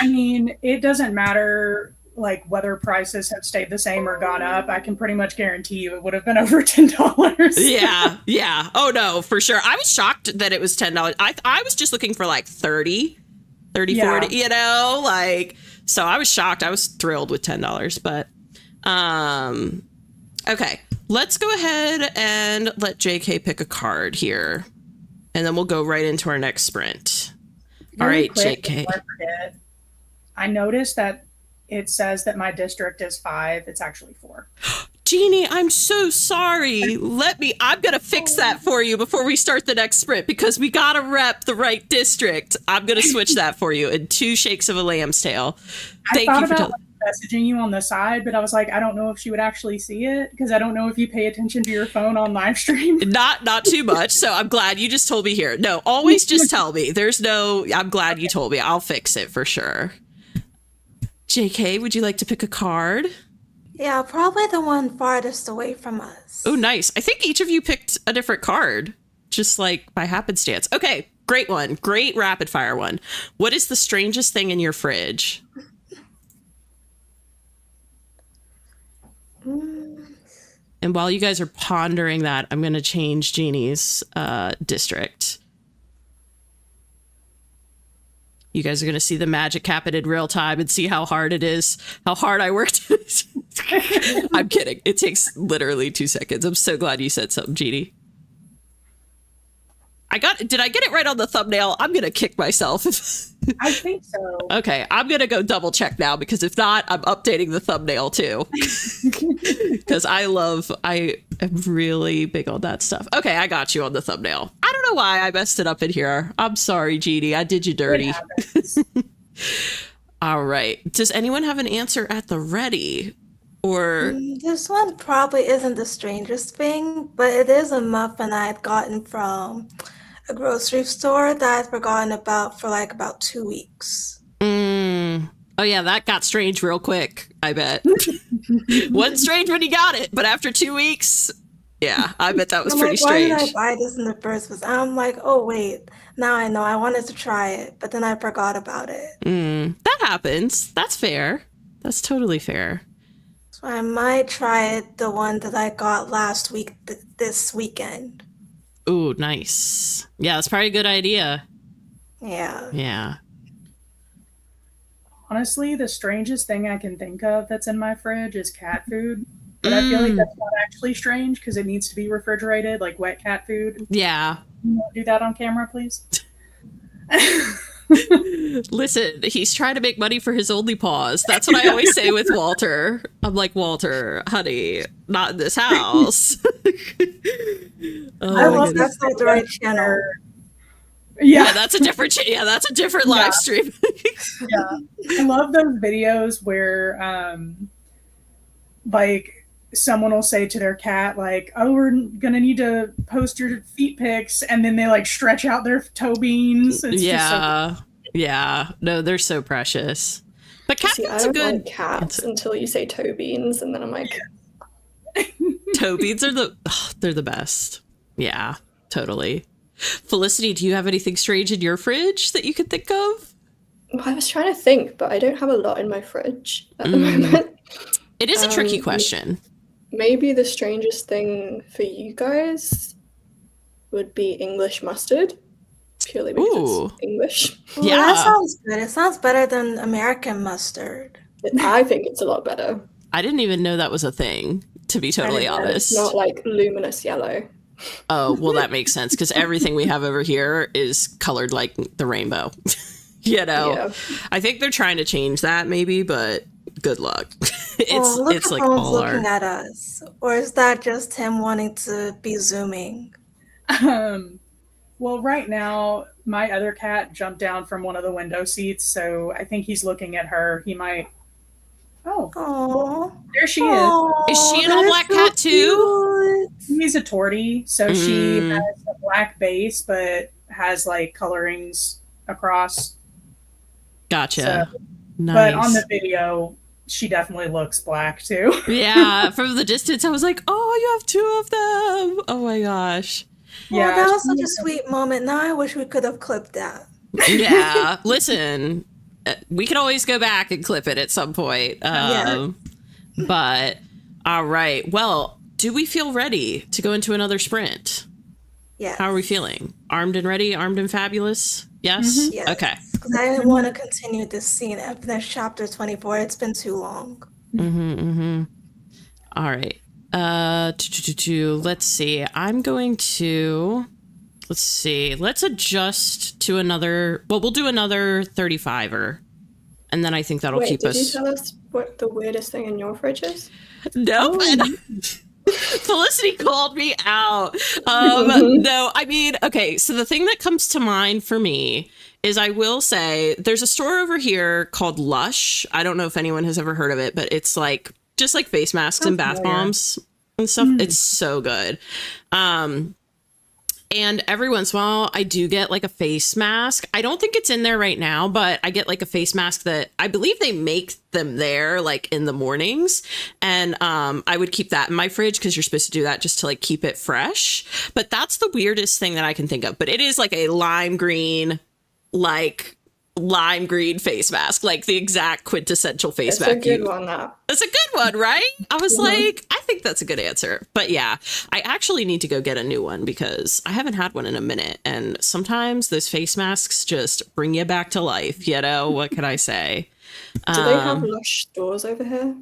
I mean, it doesn't matter like whether prices have stayed the same or gone up. I can pretty much guarantee you it would have been over $10. Yeah. Oh no, for sure. I was shocked that it was $10. I was just looking for like 30, 40, you know, like... So I was shocked. I was thrilled with $10, but okay, let's go ahead and let JK pick a card here, and then we'll go right into our next sprint. All right, JK. I noticed that it says that my district is 5. It's actually 4. Jeannie, I'm so sorry. I'm going to fix that for you before we start the next sprint, because we got to rep the right district. I'm going to switch that for you in 2 shakes of a lamb's tail. Thank you for messaging you on the side, but I was like, I don't know if she would actually see it, because I don't know if you pay attention to your phone on live stream. Not too much. So I'm glad you just told me here. No, always just tell me. I'm glad you told me. I'll fix it for sure. JK, would you like to pick a card? Yeah, probably the one farthest away from us. Oh, nice. I think each of you picked a different card, just like by happenstance. Okay, great one. Great rapid fire one. What is the strangest thing in your fridge? And while you guys are pondering that, I'm going to change Jeannie's district. You guys are going to see the magic happen in real time and see how hard it is, how hard I worked. I'm kidding. It takes literally 2 seconds. I'm so glad you said something, Jeannie. Did I get it right on the thumbnail? I'm going to kick myself. I think so. Okay, I'm going to go double check now, because if not, I'm updating the thumbnail too. Because am really big on that stuff. Okay, I got you on the thumbnail. I don't know why I messed it up in here. I'm sorry, Jeannie. I did you dirty. All right. Does anyone have an answer at the ready? Or This one probably isn't the strangest thing, but it is a muffin I had gotten from a grocery store that I'd forgotten about for like about 2 weeks. Oh yeah, that got strange real quick, I bet. Wasn't strange when you got it, but after 2 weeks, yeah, I bet that was I'm pretty like, why strange. did I buy this in the first place? I'm like, oh wait, now I know. I wanted to try it, but then I forgot about it. That happens. That's fair. That's totally fair. So I might try it, the one that I got last week, this weekend. Ooh, nice. Yeah, that's probably a good idea. Yeah. Yeah. Honestly, the strangest thing I can think of that's in my fridge is cat food. But I feel like that's not actually strange because it needs to be refrigerated, like wet cat food. Yeah. You won't do that on camera, please. Listen, he's trying to make money for his only paws. That's what I always say with Walter. I'm like, Walter, honey, not in this house. I love that's not the right channel. Yeah, that's a different. Yeah, that's a different live stream. Yeah, I love those videos where, like, someone will say to their cat, like, "Oh, we're gonna need to post your feet pics," and then they like stretch out their toe beans. It's yeah, yeah. No, they're so precious. But cat See, I don't like cats until you say toe beans, and then I'm like, toe beans are they're the best. Yeah, totally. Felicity, do you have anything strange in your fridge that you could think of? I was trying to think, but I don't have a lot in my fridge at the moment. It is a tricky question. Maybe the strangest thing for you guys would be English mustard, purely because it's English. Ooh, yeah, that sounds good. It sounds better than American mustard. I think it's a lot better. I didn't even know that was a thing, to be totally honest. It's not like luminous yellow. Oh, well, that makes sense because everything we have over here is colored like the rainbow. You know, Yeah. I think they're trying to change that maybe, but good luck. It's like all all looking at us, or is that just him wanting to be zooming? Well, right now my other cat jumped down from one of the window seats, so I think he's looking at her. He might. Oh, well, there she is. Is she an all black cat too? She's a tortie, so she has a black base, but has like colorings across. Gotcha. So, nice. But on the video, she definitely looks black too. Yeah, from the distance, I was like, "Oh, you have two of them!" Oh my gosh. Yeah, that was such a sweet moment. Now I wish we could have clipped that. Yeah, listen, we can always go back and clip it at some point. But all right. Well, do we feel ready to go into another sprint? Yeah. How are we feeling? Armed and ready? Armed and fabulous? Yes? Mm-hmm. Yes. Okay. Because I didn't want to continue this scene and finish chapter 24. It's been too long. All right. Let's see. I'm going to... Let's adjust to another... Well, we'll do another 35er. And then I think that'll keep us... Did you tell us what the weirdest thing in your fridge is? No, Felicity called me out. No, I mean, okay, so the thing that comes to mind for me is I will say there's a store over here called Lush. I don't know if anyone has ever heard of it, but it's like just like face masks and bath bombs and stuff. It's so good. And every once in a while, I do get like a face mask. I don't think it's in there right now, but I get like a face mask that I believe they make them there like in the mornings. And I would keep that in my fridge because you're supposed to do that just to like keep it fresh. But that's the weirdest thing that I can think of. But it is like a lime green face mask, like the exact quintessential face mask. That's a good one, that. That's a good one, right? I was like, I think that's a good answer. But yeah, I actually need to go get a new one because I haven't had one in a minute. And sometimes those face masks just bring you back to life. You know, what can I say? Do they have Lush stores over here?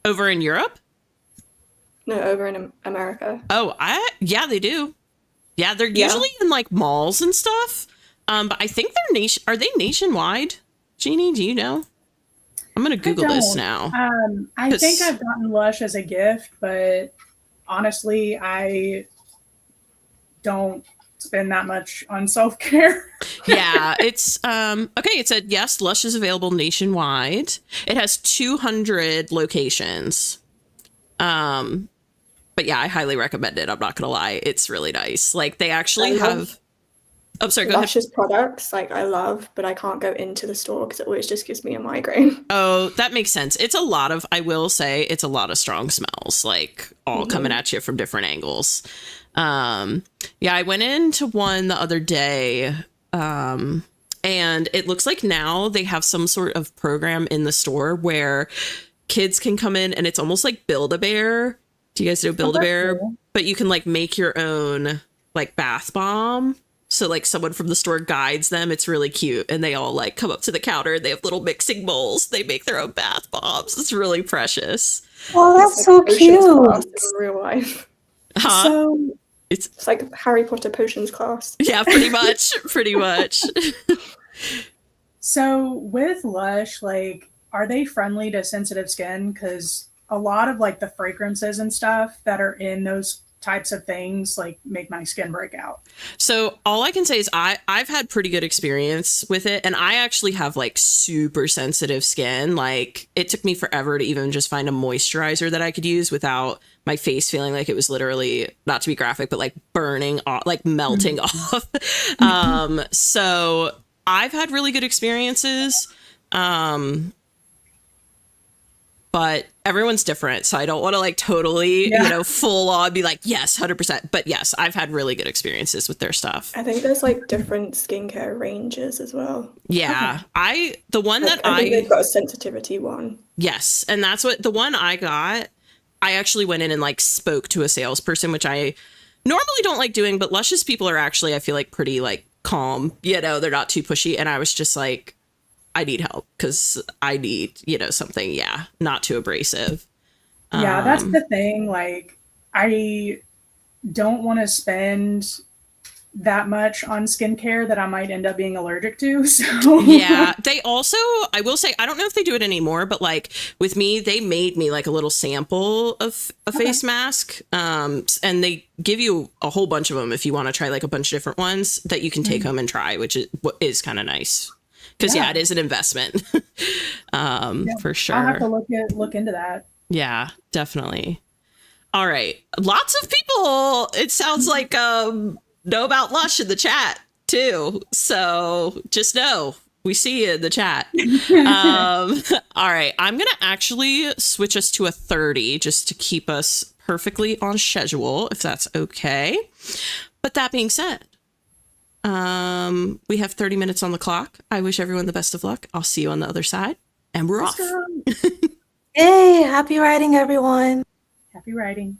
Over in Europe? No, over in America. Oh, yeah, they do. Yeah, they're usually in like malls and stuff. But I think are they nationwide? Jeannie, do you know? I'm going to Google this now. I think I've gotten Lush as a gift, but honestly, I don't spend that much on self-care. Yeah, it's okay, it said yes, Lush is available nationwide. It has 200 locations. But yeah, I highly recommend it. I'm not gonna lie, it's really nice. Like they actually have. Oh, sorry. Go ahead. Lush's products, like I love, but I can't go into the store because it always just gives me a migraine. Oh, that makes sense. It's a lot of. I will say it's a lot of strong smells, like all coming at you from different angles. Yeah, I went into one the other day. And it looks like now they have some sort of program in the store where kids can come in and it's almost like Build-A-Bear. Do you guys know Build-A-Bear? Cool. But you can like make your own like bath bomb. So like someone from the store guides them. It's really cute. And they all like come up to the counter. They have little mixing bowls. They make their own bath bombs. It's really precious. Oh, that's so Potions cute. class in real life. Huh? So It's like Harry Potter potions class. Yeah, pretty much. Pretty much. So with Lush, like, are they friendly to sensitive skin? Because a lot of like the fragrances and stuff that are in those types of things like make my skin break out. So all I can say is I've had pretty good experience with it, and I actually have like super sensitive skin. Like it took me forever to even just find a moisturizer that I could use without my face feeling like it was literally, not to be graphic, but like burning off, like melting off. So I've had really good experiences. But everyone's different, so I don't want to like totally, full on be like, yes, 100%. But yes, I've had really good experiences with their stuff. I think there's like different skincare ranges as well. Yeah, Okay. the one Like, that I think they've got a sensitivity one. yes, and that's what the one I got. I actually went in and like spoke to a salesperson, which I normally don't like doing, but Lush's people are actually, I feel like, pretty like calm. They're not too pushy, and I was just like, I need help because I need, something, not too abrasive. Yeah, that's the thing. Like, I don't want to spend that much on skincare that I might end up being allergic to. So yeah, they also, I will say, I don't know if they do it anymore, but like with me, they made me like a little sample of a face mask. And they give you a whole bunch of them if you want to try like a bunch of different ones that you can take home and try, which is kind of nice. Because it is an investment. For sure. I'll have to look into that. Yeah, definitely. All right. Lots of people, it sounds like, know about Lush in the chat too. So just know we see you in the chat. All right. I'm going to actually switch us to a 30 just to keep us perfectly on schedule, if that's okay. But that being said, we have 30 minutes on the clock. I wish everyone the best of luck. I'll see you on the other side, and we're off. Hey, happy writing, everyone. Happy writing.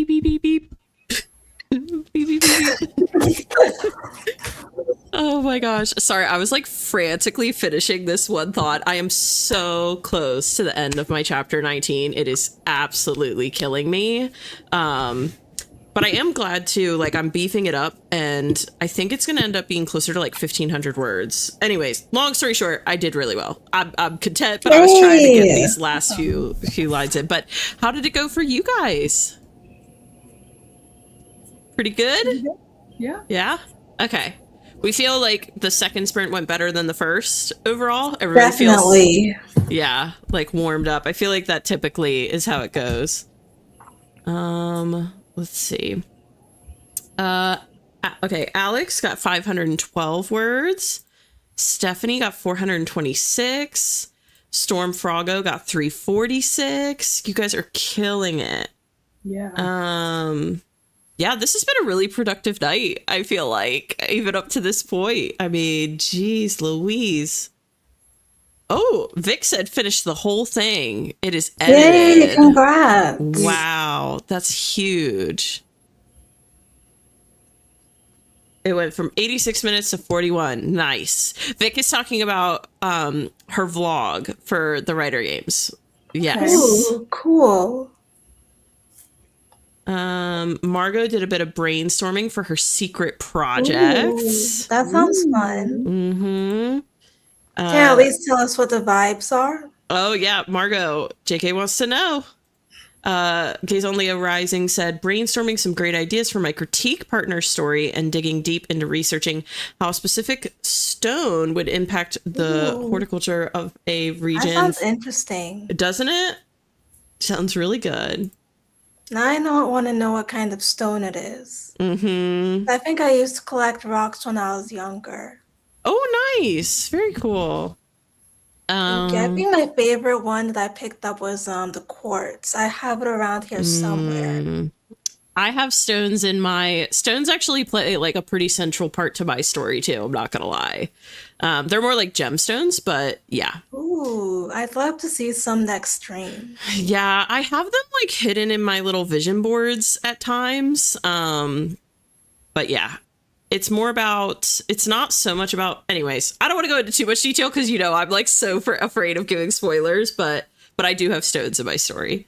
beep, beep, beep. Beep, beep, beep, beep. Oh my gosh. Sorry, I was like frantically finishing this one thought. I am so close to the end of my chapter 19. It is absolutely killing me. But I am glad to, like, I'm beefing it up, and I think it's going to end up being closer to like 1,500 words. Anyways, long story short, I did really well. I'm content, but I was trying to get these last few lines in. But how did it go for you guys? Pretty good? Yeah. Yeah? Okay. We feel like the second sprint went better than the first overall. Everybody Definitely. feels, yeah, like warmed up. I feel like that typically is how it goes. Let's see. Okay, Alex got 512 words. Stephanie got 426. Storm Froggo got 346. You guys are killing it. Yeah. Yeah, this has been a really productive night, I feel like, even up to this point. I mean, geez Louise. Oh, Vic said finish the whole thing. It is edited. Yay, congrats. Wow, that's huge. It went from 86 minutes to 41. Nice. Vic is talking about her vlog for the Writer Games. Yes. Ooh, cool. Margot did a bit of brainstorming for her secret projects. Ooh, that sounds fun. Mm-hmm. Can you at least tell us what the vibes are? Oh, yeah. Margot, JK wants to know. Gaze Only Arising said, brainstorming some great ideas for my critique partner story and digging deep into researching how a specific stone would impact the horticulture of a region. That sounds interesting. Doesn't it? Sounds really good. Now I don't want to know what kind of stone it is. Mm-hmm. I think I used to collect rocks when I was younger. Oh, nice. Very cool. I think my favorite one that I picked up was the quartz. I have it around here somewhere. I have stones in my... Stones actually play like a pretty central part to my story too, I'm not gonna lie. They're more like gemstones, but yeah. Ooh, I'd love to see some next stream. Yeah, I have them like hidden in my little vision boards at times. But yeah, it's more about... It's not so much about... Anyways, I don't want to go into too much detail because, you know, I'm like so afraid of giving spoilers, but I do have stones in my story.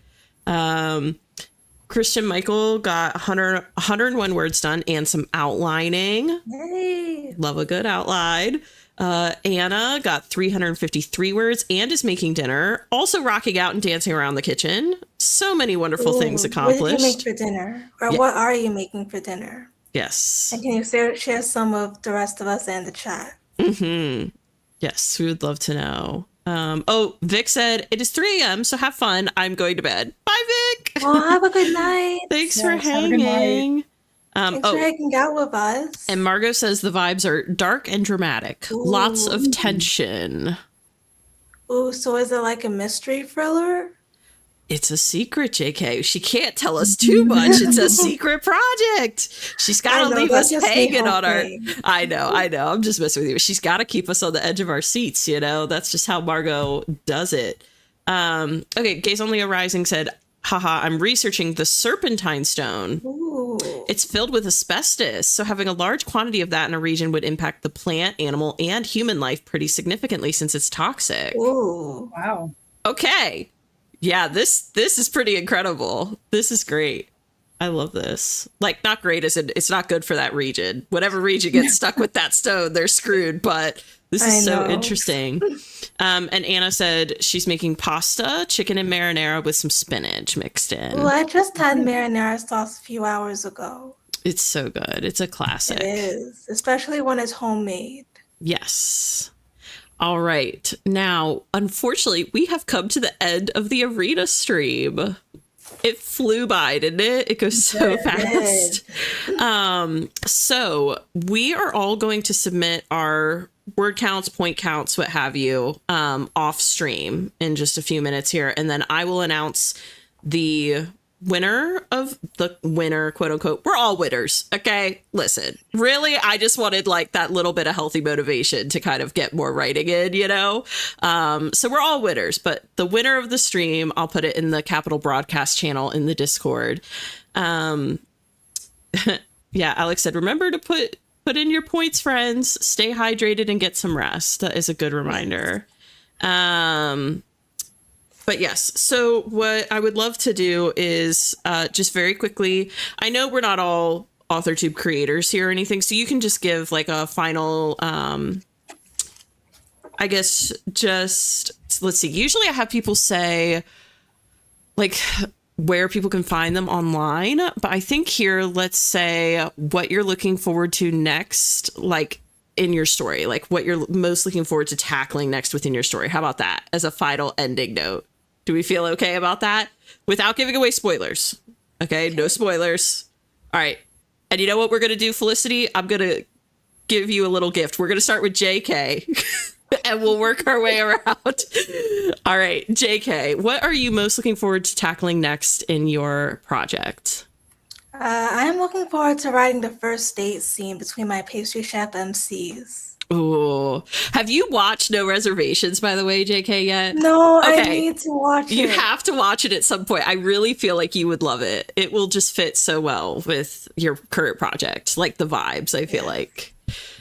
Christian Michael got 101 words done and some outlining. Yay! Love a good outline. Anna got 353 words and is making dinner. Also rocking out and dancing around the kitchen. So many wonderful things accomplished. What did you make for dinner? Or what are you making for dinner? Yes. And can you share some of the rest of us in the chat? Mm-hmm. Yes, we would love to know. Oh, Vic said, it is 3 a.m., so have fun. I'm going to bed. Bye, Vic. Oh, have a good night. Thanks for hanging. Thanks for hanging out with us. And Margot says the vibes are dark and dramatic. Lots of tension. Ooh, so is it like a mystery thriller? It's a secret, JK. She can't tell us too much. It's a secret project. She's got to leave us hanging on our... I know. I'm just messing with you. She's got to keep us on the edge of our seats, you know? That's just how Margot does it. Okay, Gaze Only Arising said, haha, I'm researching the serpentine stone. Ooh. It's filled with asbestos, so having a large quantity of that in a region would impact the plant, animal, and human life pretty significantly since it's toxic. Ooh. Wow. Okay. Yeah, this is pretty incredible. This is great. I love this. Like, not great as in it's not good for that region. Whatever region gets stuck with that stone, they're screwed. But this is so interesting. And Anna said she's making pasta, chicken and marinara with some spinach mixed in. Well, I just had marinara sauce a few hours ago. It's so good. It's a classic. It is, especially when it's homemade. Yes. All right. Now, unfortunately, we have come to the end of the arena stream. It flew by, didn't it? It goes so fast. So we are all going to submit our word counts, point counts, what have you, off stream in just a few minutes here. And then I will announce the winner, quote unquote. We're all winners. Okay. Listen, really, I just wanted like that little bit of healthy motivation to kind of get more writing in, you know? So we're all winners, but the winner of the stream, I'll put it in the Capital Broadcast channel in the Discord. Yeah, Alex said, remember to put in your points, friends. Stay hydrated and get some rest. That is a good reminder. But yes, so what I would love to do is just very quickly, I know we're not all Authortube creators here or anything, so you can just give like a final, I guess, just, let's see. Usually I have people say like where people can find them online. But I think here, let's say what you're looking forward to next, like in your story, like what you're most looking forward to tackling next within your story. How about that as a final ending note? Do we feel okay about that without giving away spoilers? Okay, no spoilers. All right. And you know what we're going to do, Felicity? I'm going to give you a little gift. We're going to start with JK and we'll work our way around. All right, JK, what are you most looking forward to tackling next in your project? I'm looking forward to writing the first date scene between my pastry chef MCs. Ooh. Have you watched No Reservations, by the way, JK, yet? No, Okay. I need to watch it. You have to watch it at some point. I really feel like you would love it. It will just fit so well with your current project, like the vibes, I feel like.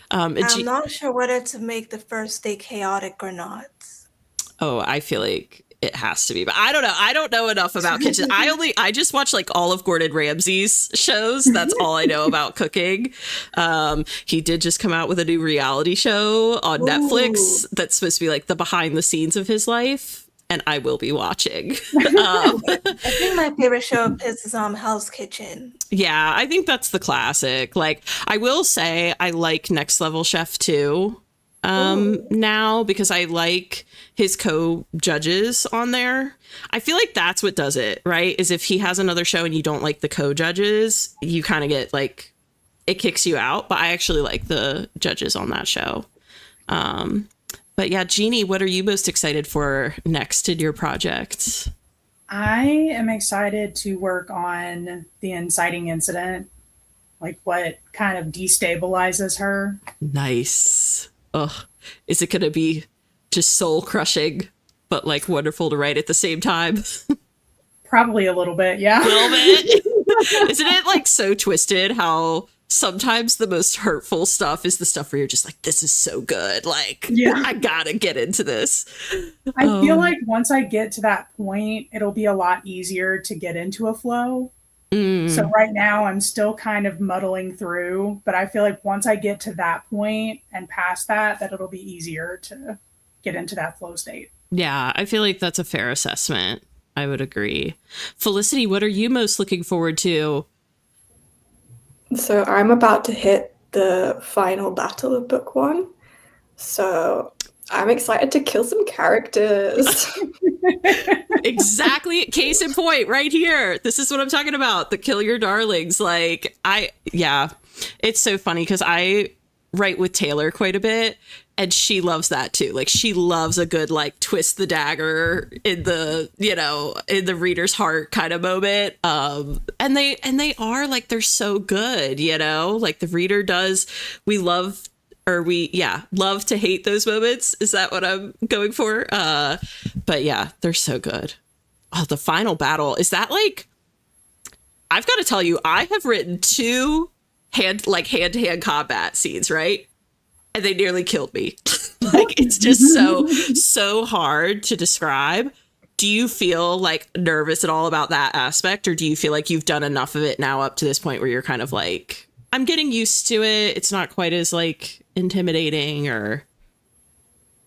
I'm not sure whether to make the first date chaotic or not. Oh, I feel like it has to be, but I don't know. I don't know enough about kitchen. I just watch like all of Gordon Ramsay's shows. That's all I know about cooking. He did just come out with a new reality show on Netflix that's supposed to be like the behind the scenes of his life. And I will be watching. I think my favorite show of his is Hell's Kitchen. Yeah, I think that's the classic. Like, I will say I like Next Level Chef too. Now, because I like his co-judges on there. I feel like that's what does it, right? Is if he has another show and you don't like the co-judges, you kind of get like, it kicks you out. But I actually like the judges on that show. But yeah, Jeannie, what are you most excited for next in your project? I am excited to work on the inciting incident, like what kind of destabilizes her. Nice. Ugh. Is it going to be just soul crushing, but like wonderful to write at the same time? Probably a little bit, yeah. A little bit. Isn't it like so twisted how sometimes the most hurtful stuff is the stuff where you're just like, this is so good. Like, yeah. I gotta get into this. I feel like once I get to that point, it'll be a lot easier to get into a flow. So right now I'm still kind of muddling through, but I feel like once I get to that point and past that it'll be easier to get into that flow state. Yeah, I feel like that's a fair assessment. I would agree. Felicity, what are you most looking forward to? So I'm about to hit the final battle of book 1. So I'm excited to kill some characters. Exactly. Case in point right here. This is what I'm talking about. The kill your darlings. Like, it's so funny because I write with Taylor quite a bit and she loves that too. Like, she loves a good, like, twist the dagger in the, in the reader's heart kind of moment. And they are like, they're so good, like the reader does. We love to hate those moments. Is that what I'm going for? But yeah, they're so good. Oh, the final battle. Is that like, I've got to tell you, I have written 2 hand-to-hand combat scenes, right? And they nearly killed me. Like, it's just so hard to describe. Do you feel like nervous at all about that aspect? Or do you feel like you've done enough of it now up to this point where you're kind of like, I'm getting used to it. It's not quite as like intimidating or.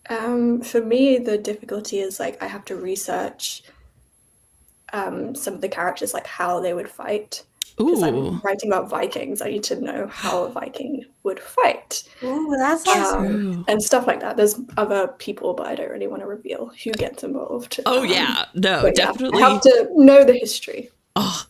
For me, the difficulty is like I have to research some of the characters, like how they would fight. Because I'm writing about Vikings, I need to know how a Viking would fight. Ooh, that's awesome. And stuff like that. There's other people, but I don't really want to reveal who gets involved. Yeah, no, definitely. Yeah, I have to know the history. Oh,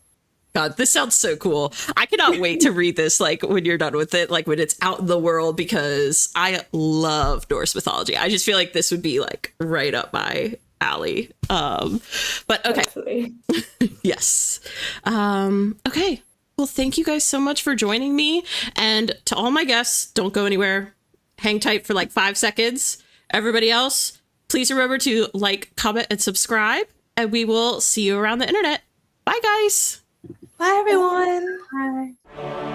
God, this sounds so cool. I cannot wait to read this, like, when you're done with it, like, when it's out in the world, because I love Norse mythology. I just feel like this would be, like, right up my alley. But okay. Yes. Okay. Well, thank you guys so much for joining me. And to all my guests, don't go anywhere. Hang tight for like 5 seconds. Everybody else, please remember to like, comment, and subscribe. And we will see you around the internet. Bye, guys. Bye, everyone. Bye.